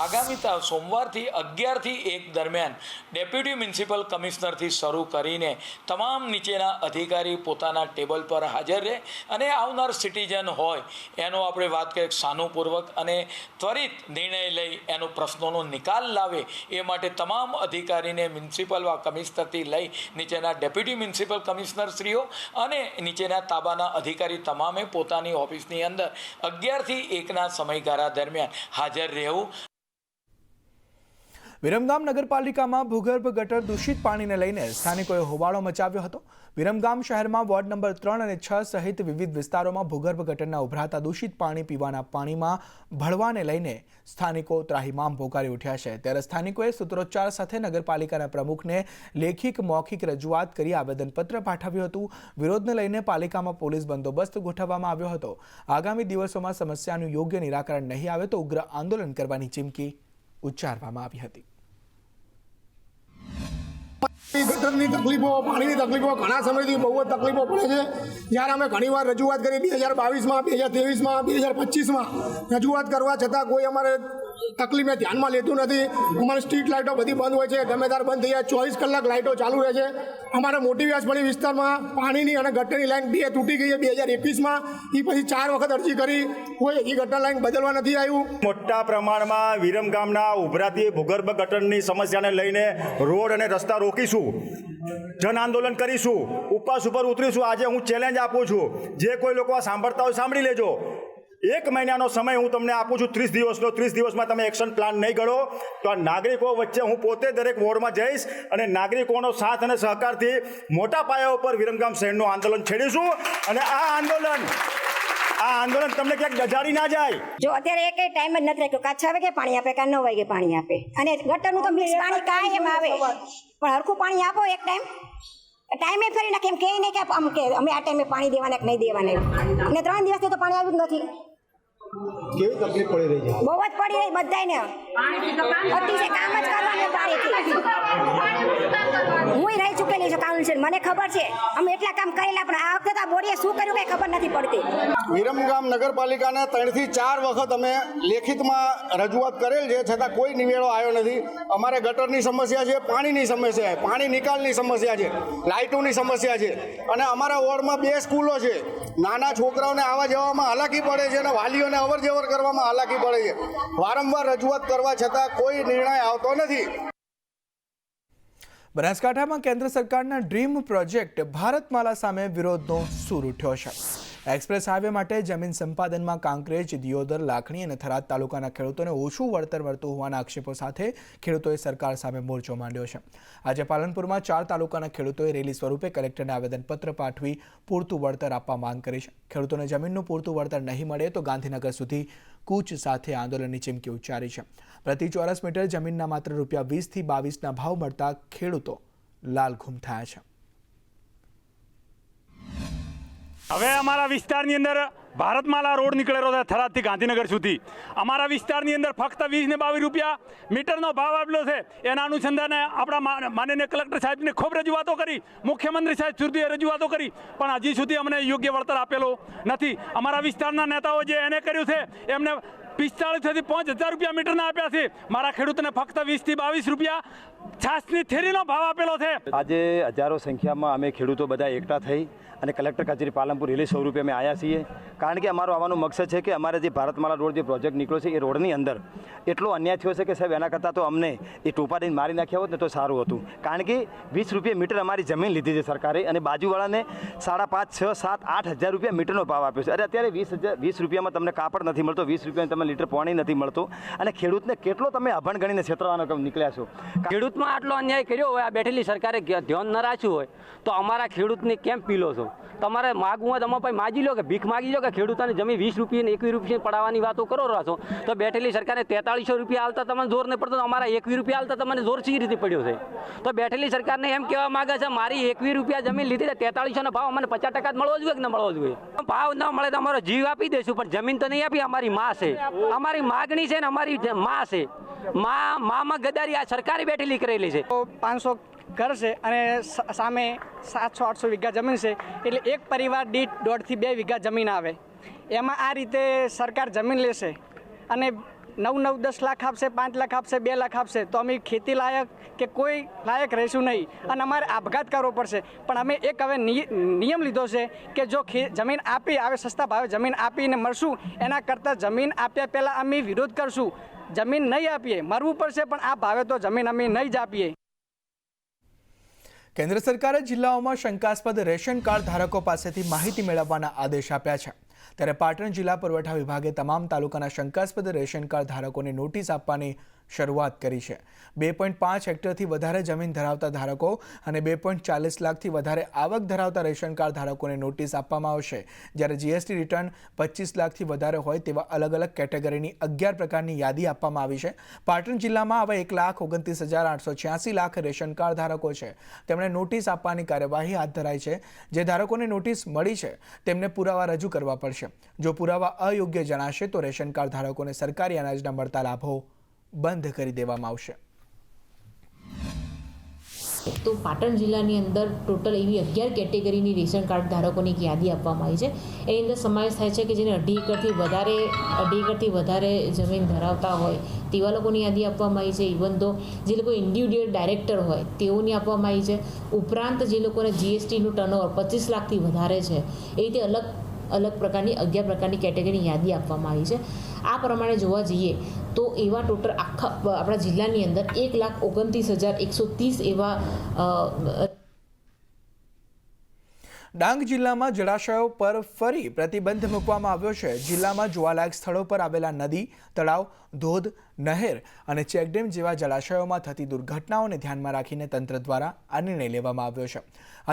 આગામી સોમવારથી 11 થી 1 દરમિયાન ડેપ્યુટી મ્યુનિસિપલ કમિશનરથી શરૂ કરીને તમામ નીચેના અધિકારી પોતાના ટેબલ પર હાજર રહે અને આવનાર સિટીઝન હોય એનો આપણે વાત કરીએ સાનુપૂર્વક અને ત્વરિત નિર્ણય લઈ એનો પ્રશ્નોનો નિકાલ લાવે એ માટે તમામ અધિકારીને મ્યુનિસિપલ કમિશનરથી લઈ નીચેના ડેપ્યુટી મ્યુનિસિપલ કમિશનરશ્રીઓ અને નીચેના તાબાના અધિકારી તમામે પોતાની ઓફિસની અંદર 11 થી 1ના સમયગાળા દરમિયાન હાજર રહેવું.
વિરમગામ નગરપાલિકામાં ભૂગર્ભ ગટર દૂષિત પાણીને લઈને સ્થાનિકોએ હોબાળો મચાવ્યો હતો. વિરમગામ શહેરમાં વોર્ડ નંબર 3 અને 6 સહિત વિવિધ વિસ્તારોમાં ભૂગર્ભ ગટરના ઉભરાતા દૂષિત પાણી પીવાના પાણીમાં ભળવાને લઈને સ્થાનિકો ત્રાહિમામ પોકારી ઉઠ્યા છે. ત્યારે સ્થાનિકોએ સૂત્રોચ્ચાર સાથે નગરપાલિકાના પ્રમુખને લેખિત મૌખિક રજૂઆત કરી આવેદનપત્ર પાઠવ્યું હતું. વિરોધને લઈને પાલિકામાં પોલીસ બંદોબસ્ત ગોઠવવામાં આવ્યો હતો. આગામી દિવસોમાં સમસ્યાનું યોગ્ય નિરાકરણ નહીં આવે તો ઉગ્ર આંદોલન કરવાની ચીમકી ઉચ્ચારવામાં આવી હતી.
ગટરની તકલીફો, પાણીની તકલીફો ઘણા સમયથી બહુ જ તકલીફો પડે છે. જ્યારે અમે ઘણીવાર રજૂઆત કરી 2022માં, 2023માં, 2025માં રજૂઆત કરવા છતાં કોઈ અમારે તકલીફને ધ્યાનમાં લેતું નથી. અમારી સ્ટ્રીટ લાઇટો બધી બંધ હોય છે, ગમે ત્યારે બંધ થઈ જાય. 24 કલાક લાઇટો ચાલુ રહે છે. અમારા મોટી વ્યાસપડી વિસ્તારમાં પાણીની અને ગટરની લાઇન 2 તૂટી ગઈ છે 2021માં. એ પછી 4 વખત અરજી કરી, કોઈ એ ગટર લાઇન બદલવા નથી આવ્યું.
મોટા પ્રમાણમાં વિરમગામના ઉભરાતી ભૂગર્ભ ગટરની સમસ્યાને લઈને રોડ અને રસ્તા રોકીશું, જન આંદોલન કરીશું, ઉપવાસ ઉપર ઉતરીશું. આજે હું ચેલેન્જ આપું છું, જે કોઈ લોકો આ સાંભળતા હોય સાંભળી લેજો. 1 મહિનાનો સમય હું તમને આપું છું, 30 દિવસનો. 30 દિવસમાં તમે એક્શન પ્લાન નહીં ઘડો તો આ નાગરિકો વચ્ચે હું પોતે દરેક વોર્ડમાં જઈશ અને નાગરિકોનો સાથ અને સહકારથી મોટા પાયા ઉપર વિરમગામ શહેરનું આંદોલન છેડીશું. અને આ આંદોલન તમને ક્યાંક ગજાડી ના જાય.
જો અત્યારે એક ટાઈમ જ નથી રાખ્યો, કાં 6 વાગે પાણી આપે, કાં 9 વાગે પાણી આપે, અને ગટરનું તો મિક્સ પાણી કાયમ આવે, પણ હરખું પાણી આપો. એક ટાઈમે ફરી નાખે, એમ કહે નહીં કે આમ કે અમે આ ટાઈમે પાણી દેવાના કે નહીં દેવાના. અને 3 દિવસથી તો પાણી આવ્યું જ નથી.
કેવી તકલીફ પડી રહી છે?
બહુ જ પડી રહી બધાને. અતિશય કામ જ કરવાનું પાણીથી. હું રહી ચૂકેલી છું કાઉન્સિલ, મને ખબર છે. અમે એટલા કામ કરેલા, પણ આ વખતે આ બોડીએ શું કર્યું કઈ ખબર નથી પડતી.
વિરમગામ નગરપાલિકાને 3 થી 4 વખત અમે લેખિતમાં રજૂઆત કરેલ છે, છતાં કોઈ નિવેડો આવ્યો નથી. અમારે ગટરની સમસ્યા છે, પાણીની સમસ્યા છે, પાણી નિકાલની સમસ્યા છે, લાઇટોની સમસ્યા છે. અને અમારા વોર્ડમાં 2 સ્કૂલો છે. નાના છોકરાઓને આવવા જવામાં હાલાકી પડે છે અને વાલીઓને અવર જવર કરવામાં હાલાકી પડે છે. વારંવાર રજૂઆત કરવા છતાં કોઈ નિર્ણય આવતો નથી.
બનાસકાંઠામાં કેન્દ્ર સરકારના ડ્રીમ પ્રોજેક્ટ ભારતમાલા સામે વિરોધનો સૂર ઉઠ્યો છે. એક્સપ્રેસ હાઈવે માટે જમીન સંપાદનમાં કાંકરેજ, દિયોદર, લાખણી અને થરાદ તાલુકાના ખેડૂતોને ઓછું વળતર મળતું હોવાના આક્ષેપો સાથે ખેડૂતોએ સરકાર સામે મોરચો માંડ્યો છે. આજે પાલનપુરમાં 4 તાલુકાના ખેડૂતોએ રેલી સ્વરૂપે કલેક્ટરને આવેદનપત્ર પાઠવી પૂરતું વળતર આપવા માંગ કરી છે. ખેડૂતોને જમીનનું પૂરતું વળતર નહીં મળે તો ગાંધીનગર સુધી કૂચ સાથે આંદોલનની ચીમકી ઉચ્ચારી છે. પ્રતિ ચોરસ મીટર જમીનના માત્ર ₹20 થી ₹22ના ભાવ મળતા ખેડૂતો લાલઘૂમ થયા છે.
હવે અમારા વિસ્તારની અંદર ભારતમાલા રોડ નીકળેલો છે થરાદથી ગાંધીનગર સુધી. અમારા વિસ્તારની અંદર ફક્ત 20 ને 22 રૂપિયા મીટરનો ભાવ આપેલો છે. એના અનુસંધાને આપણા માનનીય કલેક્ટર સાહેબને ખૂબ રજૂઆતો કરી, મુખ્યમંત્રી સાહેબ સુધી રજૂઆતો કરી, પણ હજી સુધી અમને યોગ્ય વળતર આપેલો નથી. અમારા વિસ્તારના નેતાઓ જે એને કર્યું છે એમને 45 થી 5000 રૂપિયા મીટરના આપ્યા છે. મારા ખેડૂતોને ફક્ત 20 થી 22 રૂપિયા છાસની થેલીનો ભાવ આપેલો છે.
આજે હજારો સંખ્યામાં અમે ખેડૂતો બધા એકઠા થઈ અને કલેક્ટર કચેરી પાલનપુર રેલી સ્વરૂપે અમે આવ્યા છીએ. કારણ કે અમારો આવવાનો મકસદ છે કે અમારે જે ભારતમાલા રોડ જે પ્રોજેક્ટ નીકળ્યો છે એ રોડની અંદર એટલો અન્યાય થયો છે કે સાહેબ એના કરતાં તો અમને એ ટોપાડીને મારી નાખ્યા હોત ને તો સારું હતું. કારણ કે 20 રૂપિયા મીટર અમારી જમીન લીધી છે સરકારે અને બાજુવાળાને 5.5, 6, 7, 8 હજાર રૂપિયા મીટરનો ભાવ આપ્યો છે. અરે અત્યારે 20 રૂપિયામાં તમને કાપડ નથી મળતો, 20 રૂપિયામાં તમને લીટર પાણી નથી મળતો અને ખેડૂતને કેટલો તમે અભણ ગણીને છેતરવાનો નીકળ્યા છો.
ખેડૂતમાં આટલો અન્યાય કર્યો હોય, આ બેઠેલી સરકારે ધ્યાન ન રાખ્યું હોય તો અમારા ખેડૂતને કેમ પીલો છો? તમારે માગવું હોય તમે ભાઈ માગી લો કે ભીખ માગી લો કે ખેડૂતોને જમીન 20 રૂપિયા ને 21 રૂપિયા પડાવવાની વાતો કરો છો. તો બેઠેલી સરકારે 4300 રૂપિયા હાલતા તમને જોર નહીં પડતો, અમારા 21 રૂપિયા હાલતા તમને જોર સી રીતે પડ્યો છે? તો બેઠેલી સરકારને એમ કહેવા માંગે છે મારી 21 રૂપિયા જમીન લીધી છે, 4300 ભાવ અમને 50% જ મળવો જોઈએ કે ન મળવો જોઈએ? ભાવ ન મળે તો અમારો જીવ આપી દઈશું, પણ જમીન તો નહીં આપી. અમારી માં છે, અમારી માગણી છે ને અમારી માં છે. માં ગદારી આ સરકારે બેઠેલી કરેલી છે.
500 ઘર છે અને સામે 700-800 વીઘા જમીન છે, એટલે એક પરિવાર દીઠ 1.5 થી 2 વીઘા જમીન આવે. એમાં આ રીતે સરકાર જમીન લેશે અને 9-9, 10 લાખ આપશે, 5 લાખ આપશે, 2 લાખ આપશે, તો અમે ખેતી લાયક કે કોઈ લાયક રહીશું નહીં અને અમારે આપઘાત કરવો પડશે. પણ અમે એક હવે નિયમ લીધો છે કે જો જમીન આપી આવે સસ્તા ભાવે જમીન આપીને મળશું, એના કરતાં જમીન આપ્યા પહેલાં અમે વિરોધ કરશું. જમીન નહીં આપીએ મરવું પડશે, પણ આ ભાવે તો જમીન અમે નહીં જ આપીએ.
કેન્દ્ર સરકારે જિલ્લાઓમાં શંકાસ્પદ રેશન કાર્ડ ધારકો પાસેથી માહિતી મેળવવાના આદેશ આપ્યા છે. ત્યારે પાટણ જિલ્લા પુરવઠા વિભાગે તમામ તાલુકાના શંકાસ્પદ રેશન કાર્ડ ધારકોને નોટિસ આપવાની શરૂઆત કરી છે. 2.5 હેક્ટરથી વધારે જમીન ધરાવતા ધારકો અને 2.40 લાખથી વધારે આવક ધરાવતા રેશન કાર્ડ ધારકોને નોટિસ આપવામાં આવશે. જ્યારે જીએસટી રિટર્ન 25 લાખથી વધારે હોય તેવા અલગ અલગ કેટેગરીની 11 પ્રકારની યાદી આપવામાં આવી છે. પાટણ જિલ્લામાં આવા 1,29,886 લાખ રેશન કાર્ડ ધારકો છે. તેમણે નોટિસ આપવાની કાર્યવાહી હાથ ધરાઈ છે. જે ધારકોને નોટિસ મળી છે તેમને પુરાવા રજૂ કરવા પડશે. જો પુરાવા અયોગ્ય જણાશે તો રેશન કાર્ડ ધારકોને સરકારી અનાજના મળતા લાભો બંધ કરી દેવામાં આવશે.
તો પાટણ જિલ્લાની અંદર ટોટલ એવી 11 કેટેગરીની રેશન કાર્ડ ધારકોની એક યાદી આપવામાં આવી છે. એની અંદર સમાવેશ થાય છે કે જેને 2.5 એકરથી વધારે જમીન ધરાવતા હોય તેવા લોકોની યાદી આપવામાં આવી છે. ઇવન તો જે લોકો ઇન્ડિવિડ્યુઅલ ડાયરેક્ટર હોય તેઓની આપવામાં આવી છે. ઉપરાંત જે લોકોને જીએસટીનું ટર્નઓવર 25 લાખથી વધારે છે એ રીતે અલગ પ્રકારની 11 પ્રકારની કેટેગરીની યાદી આપવામાં આવી છે. આ પ્રમાણે જોવા જઈએ તો એવા ટોટલ આખા આપણા જિલ્લાની અંદર 1,29,130 એવા
ડાંગ જિલ્લામાં જળાશયો પર ફરી પ્રતિબંધ મૂકવામાં આવ્યો છે. જિલ્લામાં જોવાલાયક સ્થળો પર આવેલા નદી, તળાવ, ધોધ, નહેર અને ચેકડેમ જેવા જળાશયોમાં થતી દુર્ઘટનાઓને ધ્યાનમાં રાખીને તંત્ર દ્વારા આ નિર્ણય લેવામાં આવ્યો છે.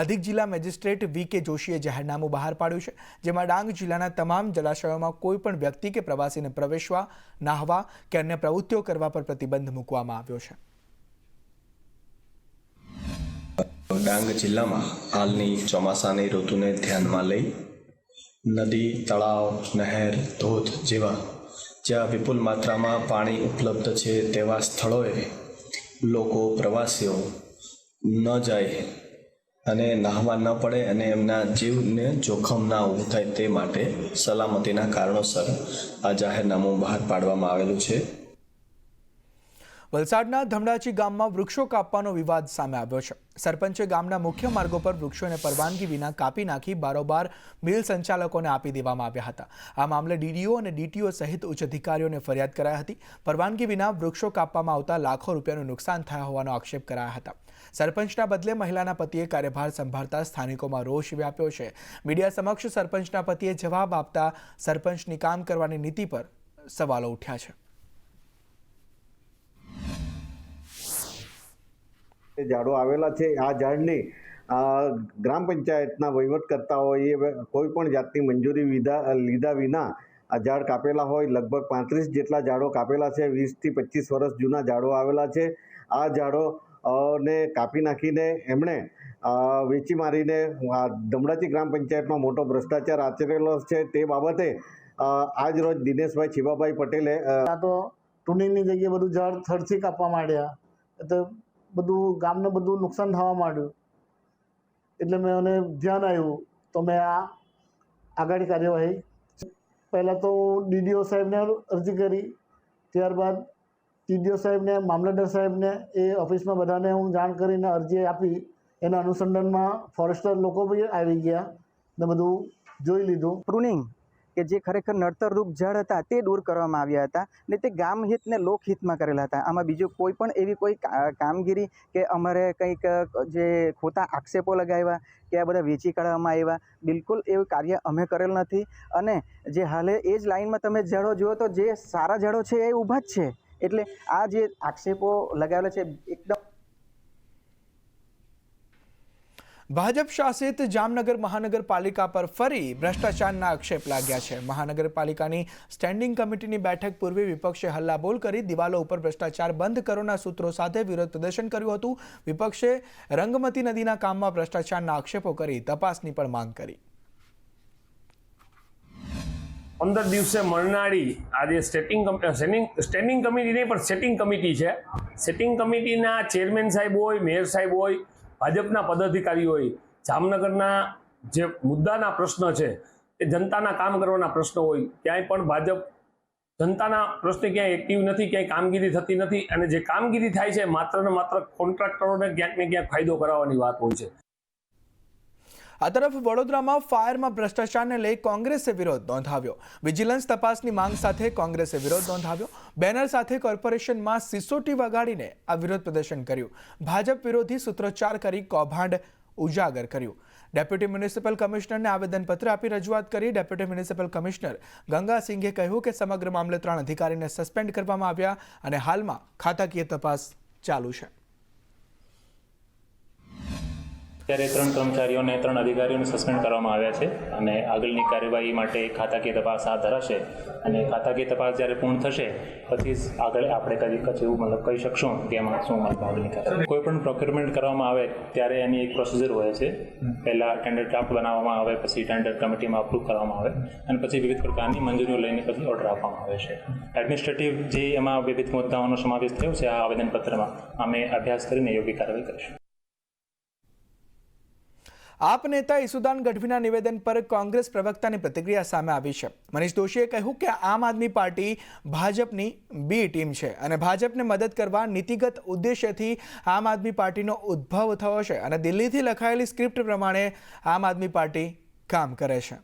અધિક જિલ્લા મેજિસ્ટ્રેટ વી.કે. જોશીએ જાહેરનામું બહાર પાડ્યું છે, જેમાં ડાંગ જિલ્લાના તમામ જળાશયોમાં કોઈ પણ વ્યક્તિ કે પ્રવાસીને પ્રવેશવા, નાહવા કે અન્ય પ્રવૃત્તિઓ કરવા પર પ્રતિબંધ મૂકવામાં આવ્યો છે.
ડાંગ જિલ્લામાં હાલની ચોમાસાની ઋતુને ધ્યાનમાં લઈ નદી, તળાવ, નહેર, ધોધ જેવા જ્યાં વિપુલ માત્રામાં પાણી ઉપલબ્ધ છે તેવા સ્થળોએ લોકો, પ્રવાસીઓ ન જાય અને નાહવા ન પડે અને એમના જીવને જોખમ ના ઊભું થાય તે માટે સલામતીના કારણોસર આ જાહેરનામું બહાર પાડવામાં આવેલું છે.
વલસાડના ધમડાચી ગામમાં વૃક્ષો કાપવાનો વિવાદ સામે આવ્યો છે. સરપંચે ગામના મુખ્ય માર્ગો પર વૃક્ષોને પરવાનગી વિના કાપી નાખી બારોબાર મિલ સંચાલકોને આપી દેવામાં આવ્યા હતા. આ મામલે ડીડીઓ અને ડીટીઓ સહિત ઉચ્ચ અધિકારીઓને ફરિયાદ કરાઈ હતી. પરવાનગી વિના વૃક્ષો કાપવામાં આવતા લાખો રૂપિયાનું નુકસાન થયા હોવાનો આક્ષેપ કરાયા હતા. સરપંચના બદલે મહિલાના પતિએ કાર્યભાર સંભાળતા સ્થાનિકોમાં રોષ વ્યાપ્યો છે. મીડિયા સમક્ષ સરપંચના પતિએ જવાબ આપતા સરપંચની કામ કરવાની નીતિ પર સવાલો ઉઠ્યા છે.
ઝાડો આવેલા છે, આ ઝાડની ગ્રામ પંચાયતના વહીવટકર્તાઓએ કોઈ પણ જાતની મંજૂરી લીધા વિના આ ઝાડ કાપેલા હોય. લગભગ 35 જેટલા ઝાડો કાપેલા છે. 20 થી 25 વર્ષ જૂના ઝાડો આવેલા છે. આ ઝાડોને કાપી નાખીને એમણે વેચી મારીને ધમડાચી ગ્રામ પંચાયતમાં મોટો ભ્રષ્ટાચાર આચરેલો છે. તે બાબતે આજ રોજ દિનેશભાઈ છીબાભાઈ પટેલે
તો ટુનિંગની જગ્યાએ બધું ઝાડ થડથી કાપવા માંડ્યા, તો બધું ગામને બધું નુકસાન થવા માંડ્યું. એટલે મેં મને ધ્યાન આવ્યું તો મેં આ આગળ કાર્યવાહી પહેલાં તો ડીડીઓ સાહેબને અરજી કરી, ત્યારબાદ ટીડીઓ સાહેબને, મામલતદાર સાહેબને એ ઓફિસમાં બધાને હું જાણ કરીને અરજી આપી. એના અનુસંધાનમાં ફોરેસ્ટર લોકો બી આવી ગયા ને બધું જોઈ લીધું.
પ્રુનિંગ કે જે ખરેખર નડતરરૂપ ઝાડ હતા તે દૂર કરવામાં આવ્યા હતા ને તે ગામ હિત ને લોકહિતમાં કરેલા હતા. આમાં બીજું કોઈ પણ એવી કોઈ કામગીરી કે અમારે કંઈક જે ખોટા આક્ષેપો લગાવ્યા કે આ બધા વેચી કાઢવામાં આવ્યા, બિલકુલ એવું કાર્ય અમે કરેલ નથી. અને જે હાલે એ જ લાઇનમાં તમે ઝાડો જુઓ તો જે સારા ઝાડો છે એ ઊભા જ છે. એટલે આ જે આક્ષેપો લગાવેલા છે એકદમ.
ભાજપ શાસિત જામનગર મહાનગરપાલિકા પર ફરી ભ્રષ્ટાચારના આક્ષેપ લાગ્યા છે. મહાનગરપાલિકાની સ્ટેન્ડિંગ કમિટીની બેઠક પૂર્વે વિપક્ષે હલ્લાબોલ કરી દિવાલો ઉપર ભ્રષ્ટાચાર બંધ કરોના સૂત્રો સાથે વિરોધ પ્રદર્શન કર્યું હતું. વિપક્ષે રંગમતી નદીના કામમાં ભ્રષ્ટાચારના આક્ષેપો કરી તપાસની પણ માંગ કરી.
15 દિવસે મળનારી આજે સ્ટેન્ડિંગ કમિટી નહીં પણ સેટિંગ કમિટી છે. સેટિંગ કમિટીના ચેરમેન સાહેબ હોય, મેયર સાહેબ હોય, ભાજપના પદાધિકારી હોય, જામનગરના જે મુદ્દાના પ્રશ્ન છે એ જનતાના કામ કરવાના પ્રશ્નો હોય, ક્યાંય પણ ભાજપ જનતાના પ્રશ્ને ક્યાંય એક્ટિવ નથી, ક્યાંય કામગીરી થતી નથી. અને જે કામગીરી થાય છે માત્ર ને માત્ર કોન્ટ્રાક્ટરોને ક્યાંક ને ક્યાંક ફાયદો કરાવવાની વાત હોય છે.
આ તરફ વડોદરામાં ફાયરમાં ભ્રષ્ટાચારને લઈ કોંગ્રેસે વિરોધ નોંધાવ્યો. વિજિલન્સ તપાસની માંગ સાથે કોંગ્રેસે વિરોધ નોંધાવ્યો. બેનર સાથે કોર્પોરેશનમાં સિસોટી વગાડીને આ વિરોધ પ્રદર્શન કર્યું. ભાજપ વિરોધી સૂત્રોચ્ચાર કરી કૌભાંડ ઉજાગર કર્યું. ડેપ્યુટી મ્યુનિસિપલ કમિશનરને આવેદનપત્ર આપી રજૂઆત કરી. ડેપ્યુટી મ્યુનિસિપલ કમિશનર ગંગાસિંઘે કહ્યું કે સમગ્ર મામલે 3 અધિકારીને સસ્પેન્ડ કરવામાં આવ્યા અને હાલમાં ખાતાકીય તપાસ ચાલુ છે.
ત્યારે 3 કર્મચારીઓને 3 અધિકારીઓને સસ્પેન્ડ કરવામાં આવ્યા છે અને આગળની કાર્યવાહી માટે ખાતાકીય તપાસ હાથ ધરાશે. અને ખાતાકીય તપાસ જ્યારે પૂર્ણ થશે પછી આગળ આપણે એવું કહી શકશું કે એમાં શું આગળની કાર્યવાહી. કોઈ પણ પ્રોક્યુરમેન્ટ કરવામાં આવે ત્યારે એની એક પ્રોસિજર હોય છે. પહેલાં ટેન્ડર ડ્રાફ્ટ બનાવવામાં આવે, પછી ટેન્ડર કમિટીમાં અપ્રૂવ કરવામાં આવે અને પછી વિવિધ પ્રકારની મંજૂરીઓ લઈને પછી ઓર્ડર આપવામાં આવે છે. એડમિનિસ્ટ્રેટિવ જે એમાં વિવિધ મુદ્દાઓનો સમાવેશ થયો છે આ આવેદનપત્રમાં અમે અભ્યાસ કરીને યોગ્ય કાર્યવાહી કરીશું.
આપ નેતા ઈસુદાન ગઢવીના નિવેદન પર કોંગ્રેસ પ્રવક્તાની પ્રતિક્રિયા સામે આવી છે. મનીષ દોશીએ કહ્યું કે આમ આદમી પાર્ટી ભાજપની બી ટીમ છે અને ભાજપને મદદ કરવા નીતિગત ઉદ્દેશ્યથી આમ આદમી પાર્ટીનો ઉદ્ભવ થયો છે અને દિલ્હીથી લખાયેલી સ્ક્રિપ્ટ પ્રમાણે આમ આદમી પાર્ટી કામ કરે છે.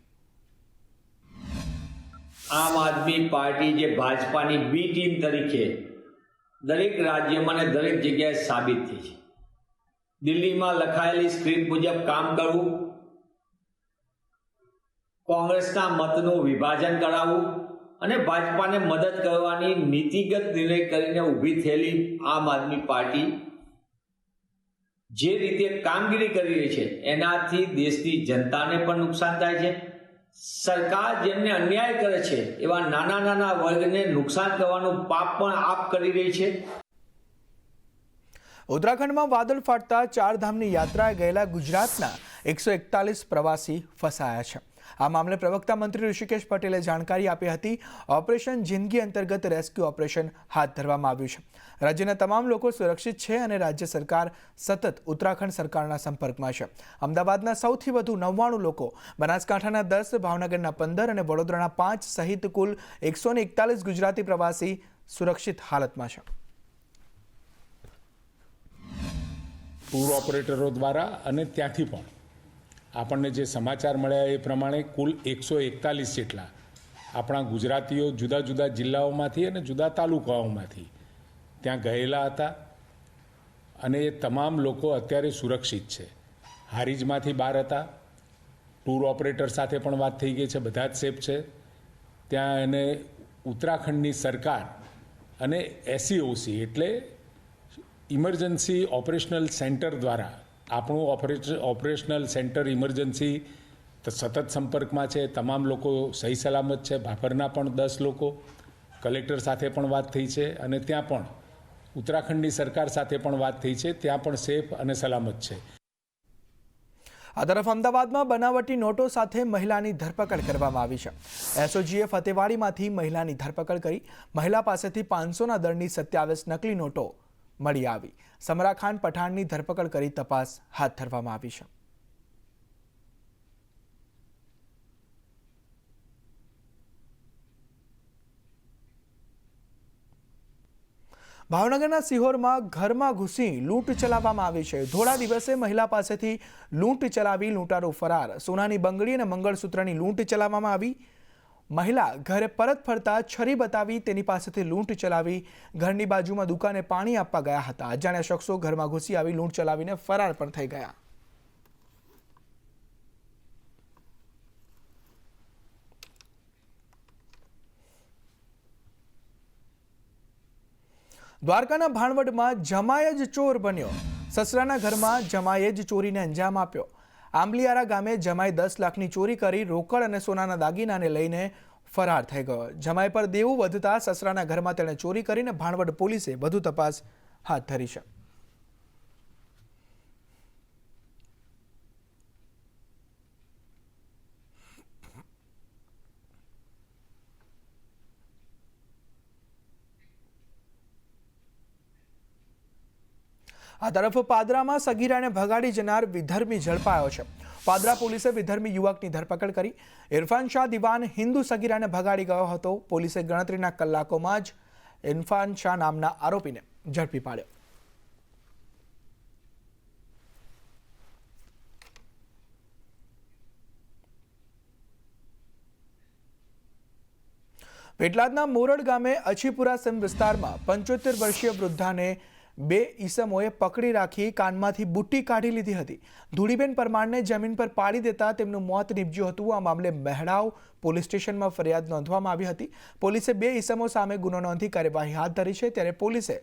આમ આદમી પાર્ટી જે ભાજપાની બી ટીમ તરીકે દરેક રાજ્યમાં અને દરેક જગ્યાએ સાબિત થઈ છે. દિલ્હીમાં લખાયેલી સ્ક્રિપ્ટ મુજબ કામ કરવું, કોંગ્રેસના મતનું વિભાજન કરાવવું અને ભાજપાને મદદ કરવાની નીતિગત નિર્ણય કરીને ઊભી થયેલી આમ આદમી પાર્ટી જે રીતે કામગીરી કરી રહી છે એનાથી દેશની જનતાને પણ નુકસાન થાય છે. સરકાર જેમને અન્યાય કરે છે એવા નાના નાના વર્ગને નુકસાન કરવાનું પાપ પણ આપ કરી રહી છે.
ઉત્તરાખંડમાં વાદળ ફાટતા ચારધામની યાત્રાએ ગયેલા ગુજરાતના 141 પ્રવાસી ફસાયા છે. આ મામલે પ્રવક્તા મંત્રી ઋષિકેશ પટેલે જાણકારી આપી હતી. ઓપરેશન જિંદગી અંતર્ગત રેસ્ક્યુ ઓપરેશન હાથ ધરવામાં આવ્યું છે. રાજ્યના તમામ લોકો સુરક્ષિત છે અને રાજ્ય સરકાર સતત ઉત્તરાખંડ સરકારના સંપર્કમાં છે. અમદાવાદના સૌથી વધુ 99 લોકો, બનાસકાંઠાના 10, ભાવનગરના 15 અને વડોદરાના 5 સહિત કુલ 141 ગુજરાતી પ્રવાસી સુરક્ષિત હાલતમાં છે.
ટૂર ઓપરેટરો દ્વારા અને ત્યાંથી પણ આપણને જે સમાચાર મળ્યા એ પ્રમાણે કુલ 141 જેટલા આપણા ગુજરાતીઓ જુદા જુદા જિલ્લાઓમાંથી અને જુદા તાલુકાઓમાંથી ત્યાં ગયેલા હતા અને એ તમામ લોકો અત્યારે સુરક્ષિત છે. હારીજમાંથી 12 હતા. ટૂર ઓપરેટર સાથે પણ વાત થઈ ગઈ છે, બધા જ સેફ છે. ત્યાં એને ઉત્તરાખંડની સરકાર અને SEOC એટલે ઇમરજન્સી ઓપરેશનલ સેન્ટર દ્વારા આપણું ઓપરેશનલ સેન્ટર ઇમરજન્સી સતત સંપર્કમાં છે. તમામ લોકો સહી સલામત છે. ભાભરના પણ 10 લોકો, કલેક્ટર સાથે પણ વાત થઈ છે અને ત્યાં પણ ઉત્તરાખંડની સરકાર સાથે પણ વાત થઈ છે. ત્યાં પણ સેફ અને સલામત છે.
આ તરફ અમદાવાદમાં બનાવટી નોટો સાથે મહિલાની ધરપકડ કરવામાં આવી છે. SOGએ ફતેવાડીમાંથી મહિલાની ધરપકડ કરી. મહિલા પાસેથી 500ના દરની 27 નકલી નોટો મળી આવી. સમરા ખાન પઠાણની ધરપકડ કરી તપાસ હાથ ધરવામાં આવી છે. ભાવનગરના સિહોરમાં ઘરમાં ઘૂસી લૂંટ ચલાવવામાં આવી છે. ધોળા દિવસે મહિલા પાસેથી લૂંટ ચલાવી લૂંટારો ફરાર. સોનાની બંગડી અને મંગળસૂત્રની લૂંટ ચલાવવામાં આવી. મહિલા ઘરે પરત ફરતા છરી બતાવી તેની પાસેથી લૂંટ ચલાવી ઘરની બાજુમાં દુકાને પાણી આપવા ગયા હતા. અજાણ્યા શખ્સો ઘરમાં ઘૂસી આવી લૂંટ ચલાવીને ફરાર પણ થઈ ગયા. દ્વારકાના ભાણવડમાં જમાય જ ચોર બન્યો. સસરાના ઘરમાં જમાએ જ ચોરીને અંજામ આપ્યો. આંબલિયારા ગામે જમાઈ 10 લાખની ચોરી કરી રોકડ અને સોનાના દાગીનાને લઈને ફરાર થઈ ગયો. જમાઈ પર દેવું વધતા સસરાના ઘરમાં તેણે ચોરી કરીને ભાણવડ પોલીસે વધુ તપાસ હાથ ધરી છે. આ તરફ પાદરામાં સગીરાને ભગાડી જનાર વિધર્મી ઝડપાયો છે. પાદરા પોલીસે વિધર્મી યુવકની ધરપકડ કરી. ઇરફાન શાહ દિવાન હિન્દુ સગીરાને ભગાડી ગયો હતો. પોલીસે ગણતરીના કલાકોમાં જ ઇરફાન શાહ નામના આરોપીને ઝડપી પાડ્યો. પેટલાદના મોરડ ગામે અછીપુરા સીમ વિસ્તારમાં 75 વર્ષીય વૃદ્ધાને 2 ઈસમોએ પકડી રાખી કાનમાંથી બુટ્ટી કાઢી લીધી હતી. ધૂળીબેન પરમારને જમીન પર પાડી દેતા તેમનું મોત નીપજ્યું હતું. આ મામલે મહેડાવ પોલીસ સ્ટેશનમાં ફરિયાદ નોંધવામાં આવી હતી. પોલીસે 2 ઈસમો સામે ગુનો નોંધી કાર્યવાહી હાથ ધરી છે. ત્યારે પોલીસે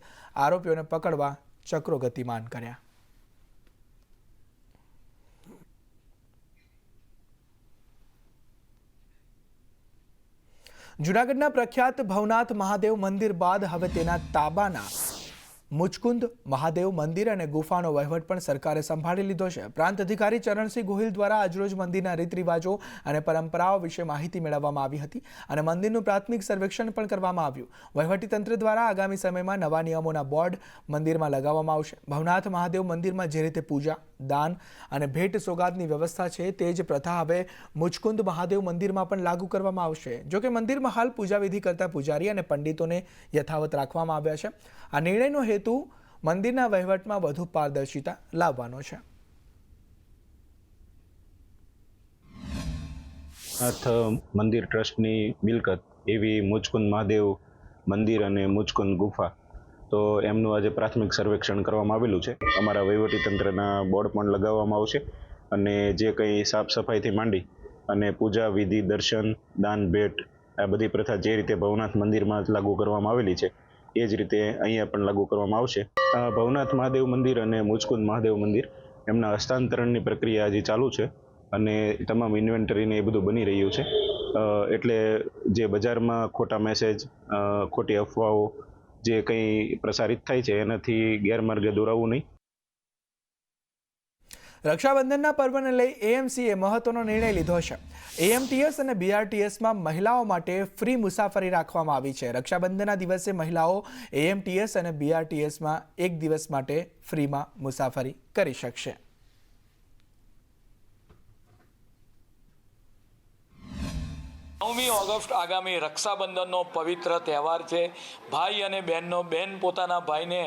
આરોપીઓને પકડવા ચક્રો ગતિમાન કર્યા. જૂનાગઢના પ્રખ્યાત ભવનાથ મહાદેવ મંદિર બાદ હવે તેના તાબાના મુચકુંદ મહાદેવ મંદિર અને ગુફાનો વહીવટ પણ સરકારે સંભાળી લીધો છે. પ્રાંત અધિકારી ચરણસિંહ ગોહિલ દ્વારા આજરોજ મંદિરના રીત રિવાજો અને પરંપરાઓ વિશે માહિતી મેળવવામાં આવી હતી અને મંદિરનું પ્રાથમિક સર્વેક્ષણ પણ કરવામાં આવ્યું. વહીવટીતંત્ર દ્વારા આગામી સમયમાં નવા નિયમોના બોર્ડ મંદિરમાં લગાવવામાં આવશે. ભવનાથ મહાદેવ મંદિરમાં જે રીતે પૂજા, દાન અને ભેટ સોગાદની વ્યવસ્થા છે તે જ પ્રથા હવે મુચકુંદ મહાદેવ મંદિરમાં પણ લાગુ કરવામાં આવશે. જોકે મંદિરમાં હાલ પૂજાવિધિ કરતા પૂજારી અને પંડિતોને યથાવત રાખવામાં આવ્યા છે. આ નિર્ણયનો હેતુ મંદિરના વહીવટમાં વધુ પારદર્શિતા લાવવાનો છે.
મંદિર ટ્રસ્ટની મિલકત એવી મુચકુંદ મહાદેવ મંદિર અને મુચકુંદ ગુફા, તો એમનું આજે પ્રાથમિક સર્વેક્ષણ કરવામાં આવેલું છે. અમારા વહીવટીતંત્રના બોર્ડ પણ લગાવવામાં આવશે અને જે કંઈ સાફ સફાઈથી માંડી અને પૂજા વિધિ, દર્શન, દાન, ભેટ આ બધી પ્રથા જે રીતે ભવનાથ મંદિરમાં લાગુ કરવામાં આવેલી છે એ જ રીતે અહીંયા પણ લાગુ કરવામાં આવશે. ભવનાથ મહાદેવ મંદિર અને મુચકુંદ મહાદેવ મંદિર એમના હસ્તાંતરણની પ્રક્રિયા હજી ચાલુ છે અને તમામ ઇન્વેન્ટરીને એ બધું બની રહ્યું છે. એટલે જે બજારમાં ખોટા મેસેજ, ખોટી અફવાઓ જે કંઈ પ્રસારિત થાય છે એનાથી ગેરમાર્ગે દોરાવવું નહીં.
રક્ષાબંધનના પર્વને લઈ એએમસીએ મહત્વનો નિર્ણય લીધો છે. એએમટીએસ અને બીઆરટીએસમાં મહિલાઓ માટે ફ્રી મુસાફરી રાખવામાં આવી છે. રક્ષાબંધનના દિવસે મહિલાઓ એએમટીએસ અને બીઆરટીએસમાં એક દિવસ માટે ફ્રીમાં મુસાફરી કરી શકશે.
9મી ઓગસ્ટ આગામી રક્ષાબંધનનો પવિત્ર તહેવાર છે. ભાઈ અને બહેનનો બેન પોતાના ભાઈને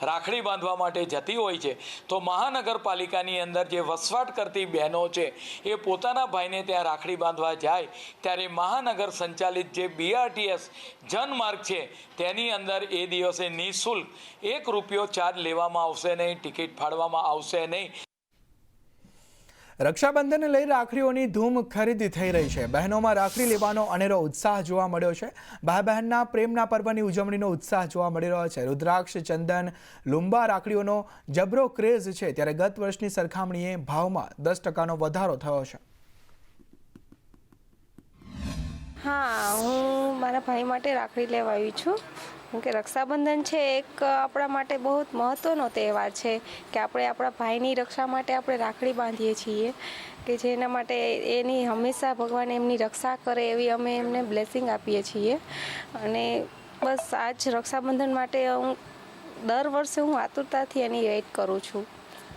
રાખડી બાંધવા માટે જતી હોય છે તો મહાનગરપાલિકાની અંદર જે વસવાટ કરતી બહેનો છે એ પોતાના ભાઈને ત્યાં રાખડી બાંધવા જાય ત્યારે મહાનગર સંચાલિત જે બીઆરટીએસ જનમાર્ગ છે તેની અંદર એ દિવસે નિઃશુલ્ક ₹1 ચાર્જ લેવામાં આવશે નહીં, ટિકિટ ફાળવામાં આવશે નહીં.
રક્ષાબંધનને લઈ રાખડીઓની ધૂમ ખરીદી થઈ રહી છે. બહેનોમાં રાખડી લેવાનો અનેરો ઉત્સાહ જોવા મળ્યો છે. ભાઈ બહેનના પ્રેમના પર્વની ઉજવણીનો ઉત્સાહ જોવા મળી રહ્યો છે. રુદ્રાક્ષ, ચંદન, લુંબા રાખડીઓનો જબરો ક્રેઝ છે ત્યારે ગત વર્ષની સરખામણીએ ભાવમાં 10%નો વધારો થયો છે.
હા, હું મારા ભાઈ માટે રાખડી લેવા આવી છું. કેમ કે રક્ષાબંધન છે એક આપણા માટે બહુ મહત્ત્વનો તહેવાર છે કે આપણે આપણા ભાઈની રક્ષા માટે આપણે રાખડી બાંધીએ છીએ કે જેના માટે એની હંમેશા ભગવાન એમની રક્ષા કરે એવી અમે એમને બ્લેસિંગ આપીએ છીએ. અને બસ આજ રક્ષાબંધન માટે હું દર વર્ષે હું આતુરતાથી એની વેઇટ કરું છું.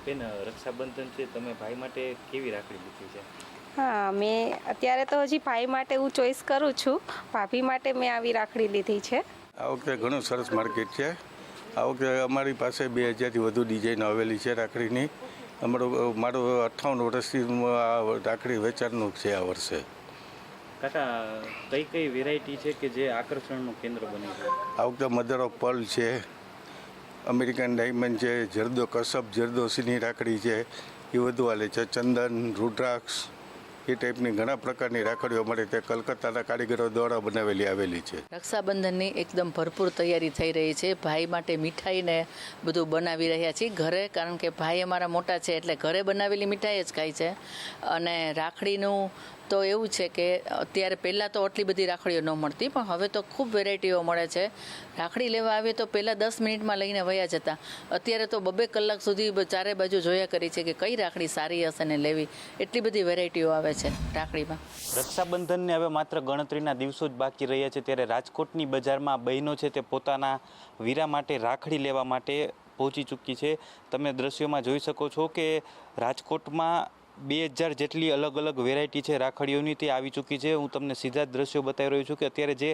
બેન, રક્ષાબંધન છે, તમે ભાઈ માટે કેવી રાખડી લીધી છે?
હા, મેં અત્યારે તો હજી ભાઈ માટે હું ચોઈસ કરું છું. ભાભી માટે મેં આવી રાખડી લીધી છે.
આ વખતે ઘણું સરસ માર્કેટ છે. આ વખતે અમારી પાસે 2000થી વધુ ડિઝાઇન આવેલી છે રાખડીની. મારું 58 વર્ષથી આ રાખડી વેચાણનું છે આ વર્ષે.
કાકા, કઈ વેરાયટી છે કે જે આકર્ષણનું કેન્દ્ર બને છે?
આ વખતે મધર ઓફ પર્લ છે, અમેરિકન ડાયમંડ છે, જરદો કસબ જરદોસીની રાખડી છે, એ બધું હાલે છે. ચંદન, રુદ્રાક્ષ એ ટાઈપની ઘણા પ્રકારની રાખડીઓ મળે તે કલકત્તાના કારીગરો દ્વારા બનાવેલી આવેલી છે.
રક્ષાબંધનની એકદમ ભરપૂર તૈયારી થઈ રહી છે. ભાઈ માટે મીઠાઈને બધું બનાવી રહ્યા છીએ ઘરે, કારણ કે ભાઈ અમારા મોટા છે એટલે ઘરે બનાવેલી મીઠાઈ જ ખાય છે. અને રાખડીનું તો એવું છે કે અત્યારે પહેલાં તો આટલી બધી રાખડીઓ ન મળતી, પણ હવે તો ખૂબ વેરાયટીઓ મળે છે. રાખડી લેવા આવીએ તો પહેલાં 10 મિનિટમાં લઈને વયા જતા, અત્યારે તો 2 કલાક સુધી ચારે બાજુ જોયા કરી છે કે કઈ રાખડી સારી હશે ને લેવી. એટલી બધી વેરાયટીઓ આવે છે રાખડીમાં.
રક્ષાબંધનને હવે માત્ર ગણતરીના દિવસો જ બાકી રહ્યા છે ત્યારે રાજકોટની બજારમાં બહેનો છે તે પોતાના વીરા માટે રાખડી લેવા માટે પહોંચી ચૂકી છે. તમે દ્રશ્યોમાં જોઈ શકો છો કે રાજકોટમાં 2000 જેટલી અલગ અલગ વેરાયટી છે રાખડીઓની તે આવી ચૂકી છે. હું તમને સીધા જ દ્રશ્યો બતાવી રહ્યો છું કે અત્યારે જે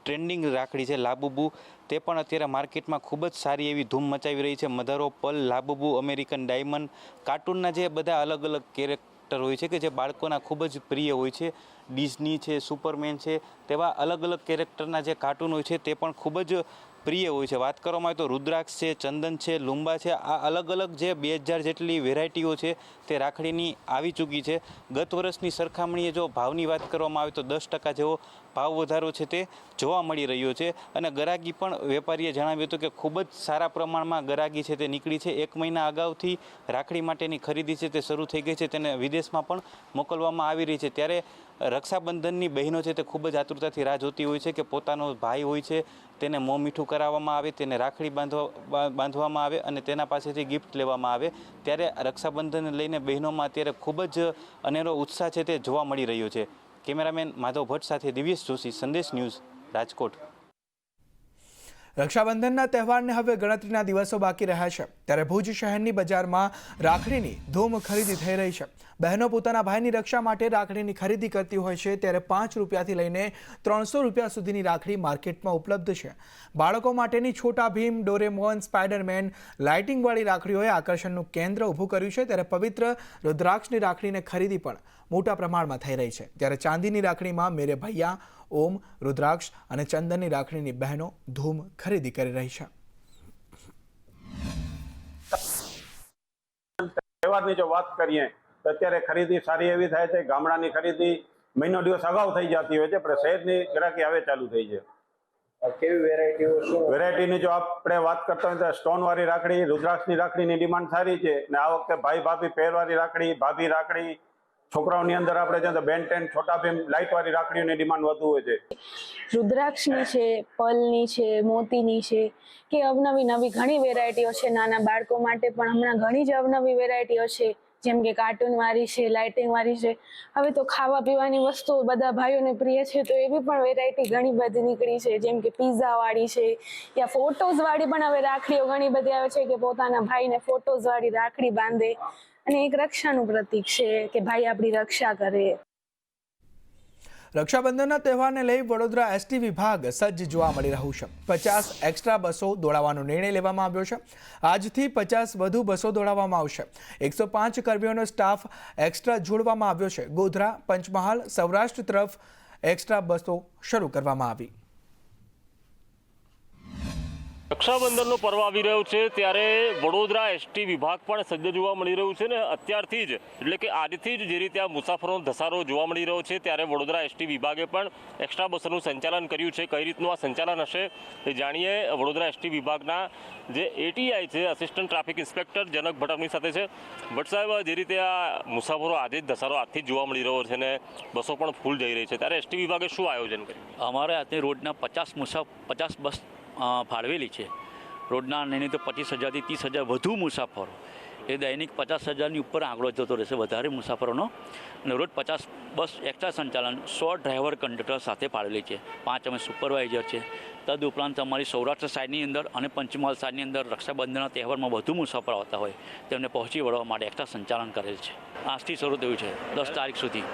ટ્રેન્ડિંગ રાખડી છે લાબુબુ, તે પણ અત્યારે માર્કેટમાં ખૂબ જ સારી એવી ધૂમ મચાવી રહી છે. Mother of pearl, Labubu, American diamond, કાર્ટૂનના જે બધા અલગ અલગ કેરેક્ટર હોય છે કે જે બાળકોના ખૂબ જ પ્રિય હોય છે, ડિઝની છે, સુપરમેન છે, તેવા અલગ અલગ કેરેક્ટરના જે કાર્ટૂન હોય છે તે પણ ખૂબ જ પ્રિય હોય છે. વાત કરવામાં આવે તો રુદ્રાક્ષ છે, ચંદન છે, લુંબા છે, આ અલગ અલગ જે 2000 જેટલી વેરાયટીઓ છે તે રાખડીની આવી ચૂકી છે. ગત વર્ષની સરખામણીએ જો ભાવની વાત કરવામાં આવે તો 10% જેવો ભાવ વધારો છે તે જોવા મળી રહ્યો છે. અને ગરાગી પણ વેપારીએ જણાવ્યું હતું કે ખૂબ જ સારા પ્રમાણમાં ગરાગી છે તે નીકળી છે. 1 મહિના અગાઉથી રાખડી માટેની ખરીદી છે તે શરૂ થઈ ગઈ છે, તેને વિદેશમાં પણ મોકલવામાં આવી રહી છે. ત્યારે રક્ષાબંધનની બહેનો છે તે ખૂબ જ આતુરતાથી રાહ જોતી હોય છે કે પોતાનો ભાઈ હોય છે તેને મોં મીઠું કરાવવામાં આવે, તેને રાખડી બાંધવામાં આવે અને તેના પાસેથી ગિફ્ટ લેવામાં આવે. ત્યારે રક્ષાબંધનને લઈને બહેનોમાં અત્યારે ખૂબ જ અનેરો ઉત્સાહ છે તે જોવા મળી રહ્યો છે. કેમેરામેન માધવ ભટ્ટ સાથે દિવ્યેશ જોશી, સંદેશ ન્યૂઝ, રાજકોટ.
રક્ષાબંધનના તહેવારને હવે ગણતરીના દિવસો બાકી રહ્યા છે ત્યારે ભુજ શહેરની બજારમાં રાખડીની ધૂમ ખરીદી થઈ રહી છે. બહેનો પોતાના ભાઈની રક્ષા માટે રાખડીની ખરીદી કરતી હોય છે ત્યારે 5 રૂપિયાથી લઈને 300 રૂપિયા સુધીની રાખડી માર્કેટમાં ઉપલબ્ધ છે. બાળકો માટેની છોટા ભીમ, ડોરેમોન, સ્પાઈડરમેન, લાઇટિંગવાળી રાખડીઓએ આકર્ષણનું કેન્દ્ર ઊભું કર્યું છે ત્યારે પવિત્ર રુદ્રાક્ષની રાખડીની ખરીદી પણ મોટા પ્રમાણમાં થઈ રહી છે. ત્યારે ચાંદીની રાખડીમાં મેરે ભૈયા, ઓમ, રુદ્રાક્ષ અને ચંદનની રાખડીની બહેનો ધૂમ ખરીદી કરી રહી છે.
તહેવારની જો વાત કરીએ તો અત્યારે ખરીદી સારી એવી થાય છે. ગામડાની ખરીદી મહિનો દિવસ અગાઉ થઈ જતી હોય છે, પણ શહેરની ગ્રાહકી હવે ચાલુ થઈ છે.
કેવી વેરાયટીઓ?
વેરાયટીની જો આપણે વાત કરતા હોય તો સ્ટોનવાળી રાખડી, રુદ્રાક્ષની રાખડીની ડિમાન્ડ સારી છે ને આ વખતે ભાઈ ભાભી પહેરવાળી રાખડી, ભાભી રાખડી, છોકરાઓની અંદર આપણે જોઈએ તો બેન ટેન, છોટા ભીમ, લાઇટવાળી રાખડીઓની ડિમાન્ડ વધુ હોય છે.
રુદ્રાક્ષની છે, પલની છે, મોતીની છે કે અવનવી નવી ઘણી વેરાયટીઓ છે. નાના બાળકો માટે પણ હમણાં ઘણી જ અવનવી વેરાયટીઓ છે, જેમ કે કાર્ટૂનવાળી છે, લાઇટિંગવાળી છે. હવે તો ખાવા પીવાની વસ્તુઓ બધા ભાઈઓને પ્રિય છે, તો એવી પણ વેરાયટી ઘણી બધી નીકળી છે, જેમ કે પિઝાવાળી છે યા ફોટોઝવાળી પણ હવે રાખડીઓ ઘણી બધી આવે છે કે પોતાના ભાઈને ફોટોઝવાળી રાખડી બાંધે અને એક રક્ષાનું પ્રતીક છે કે ભાઈ આપણી રક્ષા કરે.
રક્ષાબંધનના તહેવારને લઈ વડોદરા એસટી વિભાગ સજ્જ જોવા મળી રહ્યું છે. 50 એક્સ્ટ્રા બસો દોડાવવાનો નિર્ણય લેવામાં આવ્યો છે. આજથી 50 વધુ બસો દોડાવવામાં આવશે. 105 કર્મીઓનો સ્ટાફ એક્સ્ટ્રા જોડવામાં આવ્યો છે. ગોધરા, પંચમહાલ, સૌરાષ્ટ્ર તરફ એક્સ્ટ્રા બસો શરૂ કરવામાં આવી.
રક્ષાબંધનનો પર્વ આવી રહ્યો છે ત્યારે વડોદરા એસટી વિભાગ પણ સજ્જ જોવા મળી રહ્યું છે ને અત્યારથી જ એટલે કે આજથી જ જે રીતે આ મુસાફરોનો ધસારો જોવા મળી રહ્યો છે ત્યારે વડોદરા એસટી વિભાગે પણ એક્સ્ટ્રા બસોનું સંચાલન કર્યું છે. કઈ રીતનું આ સંચાલન હશે એ જાણીએ. વડોદરા એસટી વિભાગના જે એટીઆઈ છે, આસિસ્ટન્ટ ટ્રાફિક ઇન્સ્પેક્ટર જનક ભટ્ટ આપણી સાથે છે. ભટ્ટ સાહેબ, જે રીતે આ મુસાફરો આજે જ ધસારો આજથી જ જોવા મળી રહ્યો છે ને બસો પણ ફૂલ જઈ રહી છે ત્યારે એસટી વિભાગે શું આયોજન કર્યું?
અમારે આજે રોડના 50 બસ ફાળવેલી છે. રોડના નહીં તો 25,000થી 30,000 વધુ મુસાફરો, એ દૈનિક 50,000ની ઉપર આંકડો જતો રહેશે વધારે મુસાફરોનો. અને રોજ 50 બસ એક્સ્ટ્રા સંચાલન 100 ડ્રાઈવર કંડક્ટર સાથે ફાળવેલી છે. 5 અમે સુપરવાઇઝર છે. તદ ઉપરાંત અમારી સૌરાષ્ટ્ર સાઈડની અંદર અને પંચમહાલ સાઈડની અંદર રક્ષાબંધનના તહેવારમાં વધુ મુસાફરો આવતા હોય તેમને પહોંચી વળવા માટે એક્સ્ટ્રા સંચાલન કરેલ છે. આજથી શરૂ થયું છે 10 તારીખ સુધી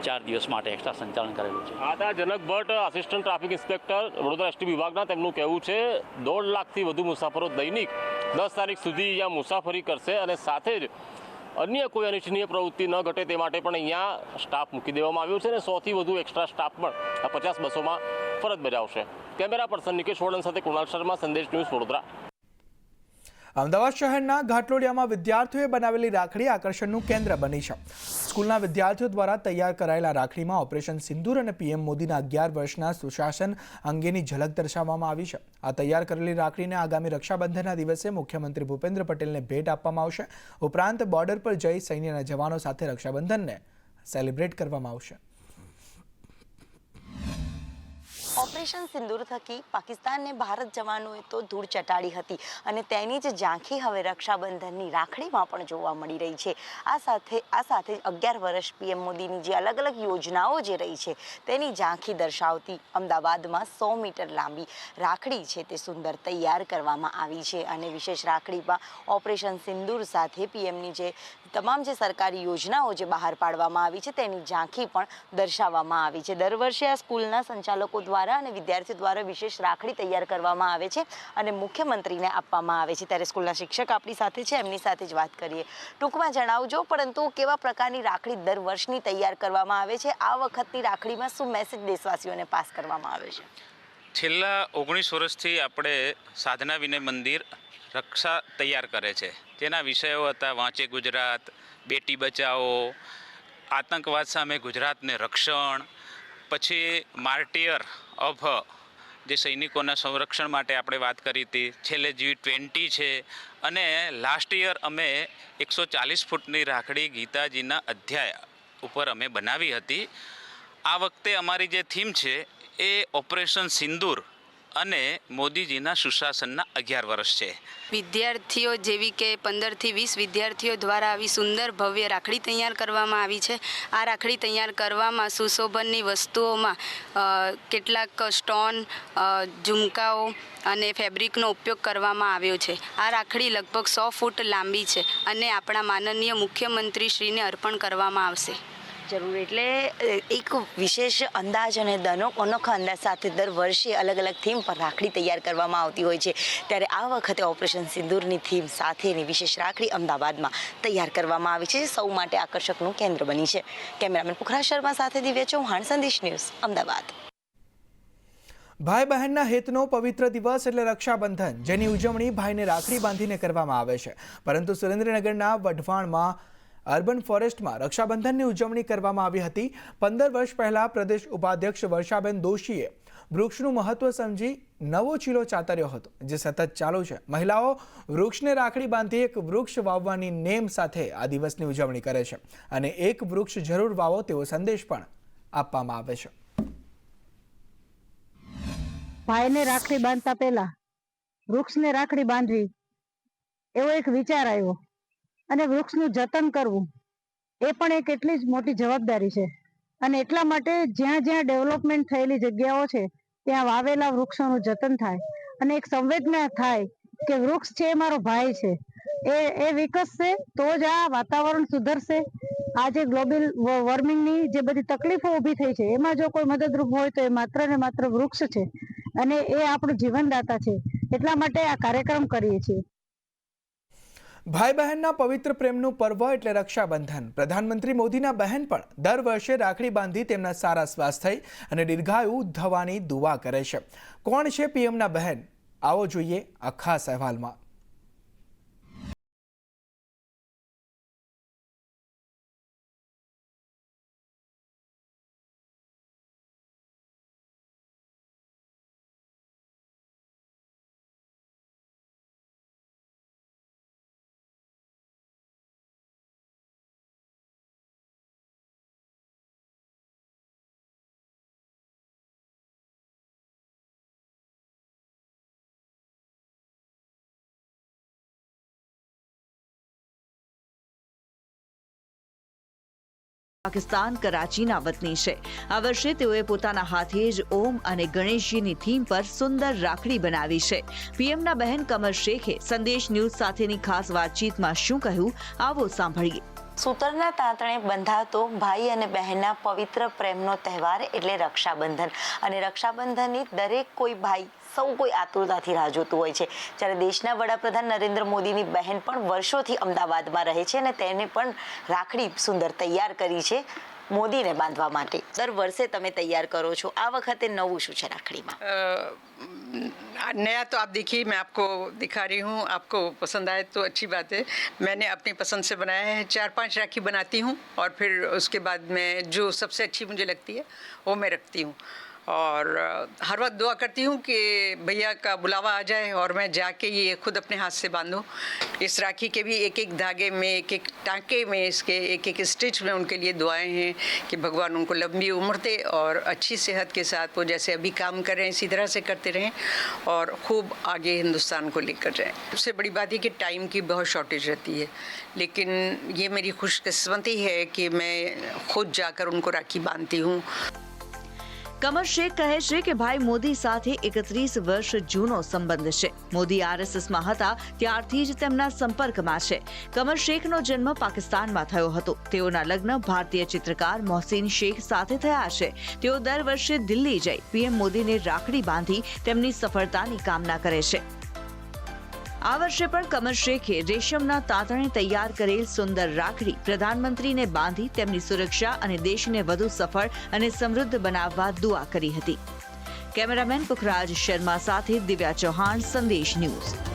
4 દિવસ માટે એક્સ્ટ્રા સંચાલન કરેલું છે.
આ Janak Bhatt, assistant traffic inspector Vadodara ST વિભાગના, તેમનું કહેવું છે 1.5 લાખથી વધુ મુસાફરો દૈનિક 10 તારીખ સુધી અહીંયા મુસાફરી કરશે અને સાથે જ અન્ય કોઈ અનિચ્છનીય પ્રવૃત્તિ ન ઘટે તે માટે પણ અહીંયા સ્ટાફ મૂકી દેવામાં આવ્યો છે અને 100થી વધુ એક્સ્ટ્રા સ્ટાફ પણ આ 50 બસોમાં ફરજ બજાવશે. કેમેરા પર્સન નિકેશ વોર્ડન સાથે કુણાલ શર્મા, સંદેશ ન્યૂઝ, વડોદરા.
અમદાવાદ શહેરના ઘાટલોડિયામાં વિદ્યાર્થીઓએ બનાવેલી રાખડી આકર્ષણનું કેન્દ્ર બની છે. સ્કૂલના વિદ્યાર્થીઓ દ્વારા તૈયાર કરાયેલા રાખડીમાં ઓપરેશન સિંદૂર અને પીએમ મોદીના 11 વર્ષના સુશાસન અંગેની ઝલક દર્શાવવામાં આવી છે. આ તૈયાર કરેલી રાખડીને આગામી રક્ષાબંધનના દિવસે મુખ્યમંત્રી ભૂપેન્દ્ર પટેલને ભેટ આપવામાં આવશે. ઉપરાંત બોર્ડર પર જઈ સૈન્યના જવાનો સાથે રક્ષાબંધનને સેલિબ્રેટ કરવામાં આવશે.
ઓપરેશન સિંદૂર થકી પાકિસ્તાનને ભારત જવાનોએ તો ધૂળ ચટાડી હતી અને તેની જ ઝાંખી હવે રક્ષાબંધનની રાખડીમાં પણ જોવા મળી રહી છે. આ સાથે 11 વર્ષ પીએમ મોદીની જે અલગ અલગ યોજનાઓ જે રહી છે તેની ઝાંખી દર્શાવતી અમદાવાદમાં 100 મીટર લાંબી રાખડી છે તે સુંદર તૈયાર કરવામાં આવી છે અને વિશેષ રાખડીમાં ઓપરેશન સિંદૂર સાથે પીએમની જે તમામ જે સરકારી યોજનાઓ જે બહાર પાડવામાં આવી છે તેની ઝાંખી પણ દર્શાવવામાં આવી છે. દર વર્ષે આ સ્કૂલના સંચાલકો દ્વારા અને વિદ્યાર્થીઓ દ્વારા વિશેષ રાખડી તૈયાર કરવામાં આવે છે અને મુખ્યમંત્રીને આપવામાં આવે છે. ત્યારે સ્કૂલના શિક્ષક આપણી સાથે છે, એમની સાથે જ વાત કરીએ. ટૂંકમાં જણાવજો, પરંતુ કેવા પ્રકારની રાખડી દર વર્ષની તૈયાર કરવામાં આવે છે? આ વખતની રાખડીમાં શું મેસેજ દેશવાસીઓને પાસ કરવામાં આવે છે?
છેલ્લા 19 વર્ષથી આપણે સાધના વિનય મંદિર રક્ષા તૈયાર કરે છે. જેના વિષયો હતા વાંચે ગુજરાત, બેટી બચાવો, આતંકવાદ સામે ગુજરાતને રક્ષણ, પછી માર્ટિયર ઓફ જે સૈનિકોના સંરક્ષણ માટે આપણે વાત કરી હતી, છેલ્લે G20 છે અને લાસ્ટ યર અમે 140 ફૂટની રાખડી ગીતાજીના અધ્યાય ઉપર અમે બનાવી હતી. આ વખતે અમારી જે થીમ છે એ ઓપરેશન સિંદૂર અને મોદીજીના સુશાસનના 11 વર્ષ છે.
વિદ્યાર્થીઓ જેવી કે 15 થી 20 વિદ્યાર્થીઓ દ્વારા આવી સુંદર ભવ્ય રાખડી તૈયાર કરવામાં આવી છે. આ રાખડી તૈયાર કરવામાં સુશોભનની વસ્તુઓમાં કેટલાક સ્ટોન, ઝુમકાઓ અને ફેબ્રિકનો ઉપયોગ કરવામાં આવ્યો છે. આ રાખડી લગભગ 100 ફૂટ લાંબી છે અને આપણા માનનીય મુખ્યમંત્રી શ્રીને અર્પણ કરવામાં આવશે.
જરૂર. એટલે એક વિશેષ અંદાજ અને અનોખા અંદાજ સાથે દર વર્ષે અલગ અલગ થીમ પર રાખડી તૈયાર કરવામાં આવતી હોય છે. ત્યારે આ વખતે ઓપરેશન સિંદૂરની થીમ સાથેની વિશેષ રાખડી અમદાવાદમાં તૈયાર કરવામાં આવી છે, જે સૌ માટે આકર્ષકનું કેન્દ્ર બની છે. કેમેરામેન પુખરાજ શર્મા સાથે દિવ્યા ચૌહાણ, સંદેશ ન્યૂઝ, અમદાવાદ.
ભાઈ બહેનના હિતનો પવિત્ર દિવસ એટલે રક્ષાબંધન, જેની ઉજવણી ભાઈને રાખડી બાંધીને કરવામાં આવે છે. પરંતુ સુરેન્દ્રનગરના વઢવાણમાં અર્બન ફોરેસ્ટમાં રક્ષાબંધનની ઉજવણી કરવામાં આવી હતી. 15 વર્ષ પહેલા પ્રદેશ ઉપાધ્યક્ષ વર્ષાબેન દોશીએ વૃક્ષનું મહત્વ સમજી નવો ચીલો ચાતર્યો હતો, જે સતત ચાલુ છે. મહિલાઓ વૃક્ષને રાખડી બાંધી એક વૃક્ષ વાવવાની નેમ સાથે આ દિવસની ઉજવણી કરે છે અને એક વૃક્ષ જરૂર વાવો તેવો સંદેશ પણ આપવામાં આવે છે.
ભાઈને રાખડી બાંધતા પહેલા વૃક્ષને રાખડી બાંધવી એવો એક વિચાર આવ્યો અને વૃક્ષનું જતન કરવું એ પણ એક એટલી જ મોટી જવાબદારી છે. અને એટલા માટે જ્યાં જ્યાં ડેવલપમેન્ટ થયેલી જગ્યાઓ છે ત્યાં વાવેલા વૃક્ષોનું જતન થાય અને એક સંવેદના થાય કે વૃક્ષ છે એ મારો ભાઈ છે, એ વિકસશે તો જ આ વાતાવરણ સુધરશે. આ જે ગ્લોબલ વોર્મિંગની જે બધી તકલીફો ઊભી થઈ છે એમાં જો કોઈ મદદરૂપ હોય તો એ માત્ર ને માત્ર વૃક્ષ છે અને એ આપણું જીવનદાતા છે. એટલા માટે આ કાર્યક્રમ કરીએ છીએ.
ભાઈ બહેનના પવિત્ર પ્રેમનું પર્વ એટલે રક્ષાબંધન. પ્રધાનમંત્રી મોદીના બહેન પણ દર વર્ષે રાખડી બાંધી તેમના સારા સ્વાસ્થ્ય અને દીર્ઘાયુ થવાની દુઆ કરે છે. કોણ છે પીએમના બહેન? આવો જોઈએ આ ખાસ અહેવાલમાં.
પાકિસ્તાન કરાચીના વતની છે. આ વર્ષે તેઓએ પોતાના હાથે જ ઓમ અને ગણેશજીની થીમ પર સુંદર રાખડી બનાવી છે. પીએમના બહેન કમર શેખે સંદેશ ન્યૂઝ સાથેની ખાસ વાતચીતમાં શું કહ્યું, આવો સાંભળીએ.
સૂતરના તાંતણે બંધાતો ભાઈ અને બહેનના પવિત્ર પ્રેમનો તહેવાર એટલે રક્ષાબંધન. અને રક્ષાબંધનની દરેક કોઈ ભાઈ સૌ કોઈ આતુરતાથી રાહ જોતું હોય છે. જ્યારે દેશના વડાપ્રધાન નરેન્દ્ર મોદીની બહેન પણ વર્ષોથી અમદાવાદમાં રહે છે અને તેને પણ રાખડી સુંદર તૈયાર કરી છે મોદીને બાંધવા માટે. દર વર્ષે તમે તૈયાર કરો છો, આ વખતે નવું શું છે રાખડીમાં?
नया तो आप देखिए, मैं आपको दिखा रही हूँ, आपको पसंद आए तो अच्छी बात है. मैंने अपनी पसंद से बनाया है. 4-5 राखी बनाती हूँ और फिर उसके बाद मैं जो सबसे अच्छी मुझे लगती है वो मैं रखती हूँ. और हर वक्त दुआ करती हूँ कि भैया का बुलावा आ जाए और मैं जाके ये खुद अपने हाथ से बांधूँ. इस राखी के भी एक एक धागे में, एक एक टाँके में, इसके एक एक स्टिच में उनके लिए दुआएं हैं कि भगवान उनको लंबी उम्र दे और अच्छी सेहत के साथ वो जैसे अभी काम कर रहे हैं इसी तरह से करते रहें और खूब आगे हिंदुस्तान को लेकर जाएं. सबसे बड़ी बात है कि टाइम की बहुत शॉर्टेज रहती है, लेकिन ये मेरी खुशकिस्मती है कि मैं खुद जाकर उनको राखी बांधती हूँ.
કમર શેખ કહે છે કે ભાઈ મોદી સાથે 31 વર્ષ જૂનો સંબંધ છે. મોદી આરએસએસમાં હતા ત્યારથી જ તેમના સંપર્કમાં છે. કમર શેખનો જન્મ પાકિસ્તાનમાં થયો હતો. તેઓના લગ્ન ભારતીય ચિત્રકાર મોહસિન શેખ સાથે થયા છે. તેઓ દર વર્ષે દિલ્હી જઈ પીએમ મોદીને રાખડી બાંધી તેમની સફળતાની કામના કરે છે. આ વર્ષે પણ કમર શેખે રેશમના તાંતણે તૈયાર કરેલ સુંદર રાખડી પ્રધાનમંત્રીને બાંધી તેમની સુરક્ષા અને દેશને વધુ સફળ અને સમૃદ્ધ બનાવવા દુઆ કરી હતી. કેમેરામેન પુખરાજ શર્મા સાથે દિવ્યા ચૌહાણ, સંદેશ ન્યૂઝ.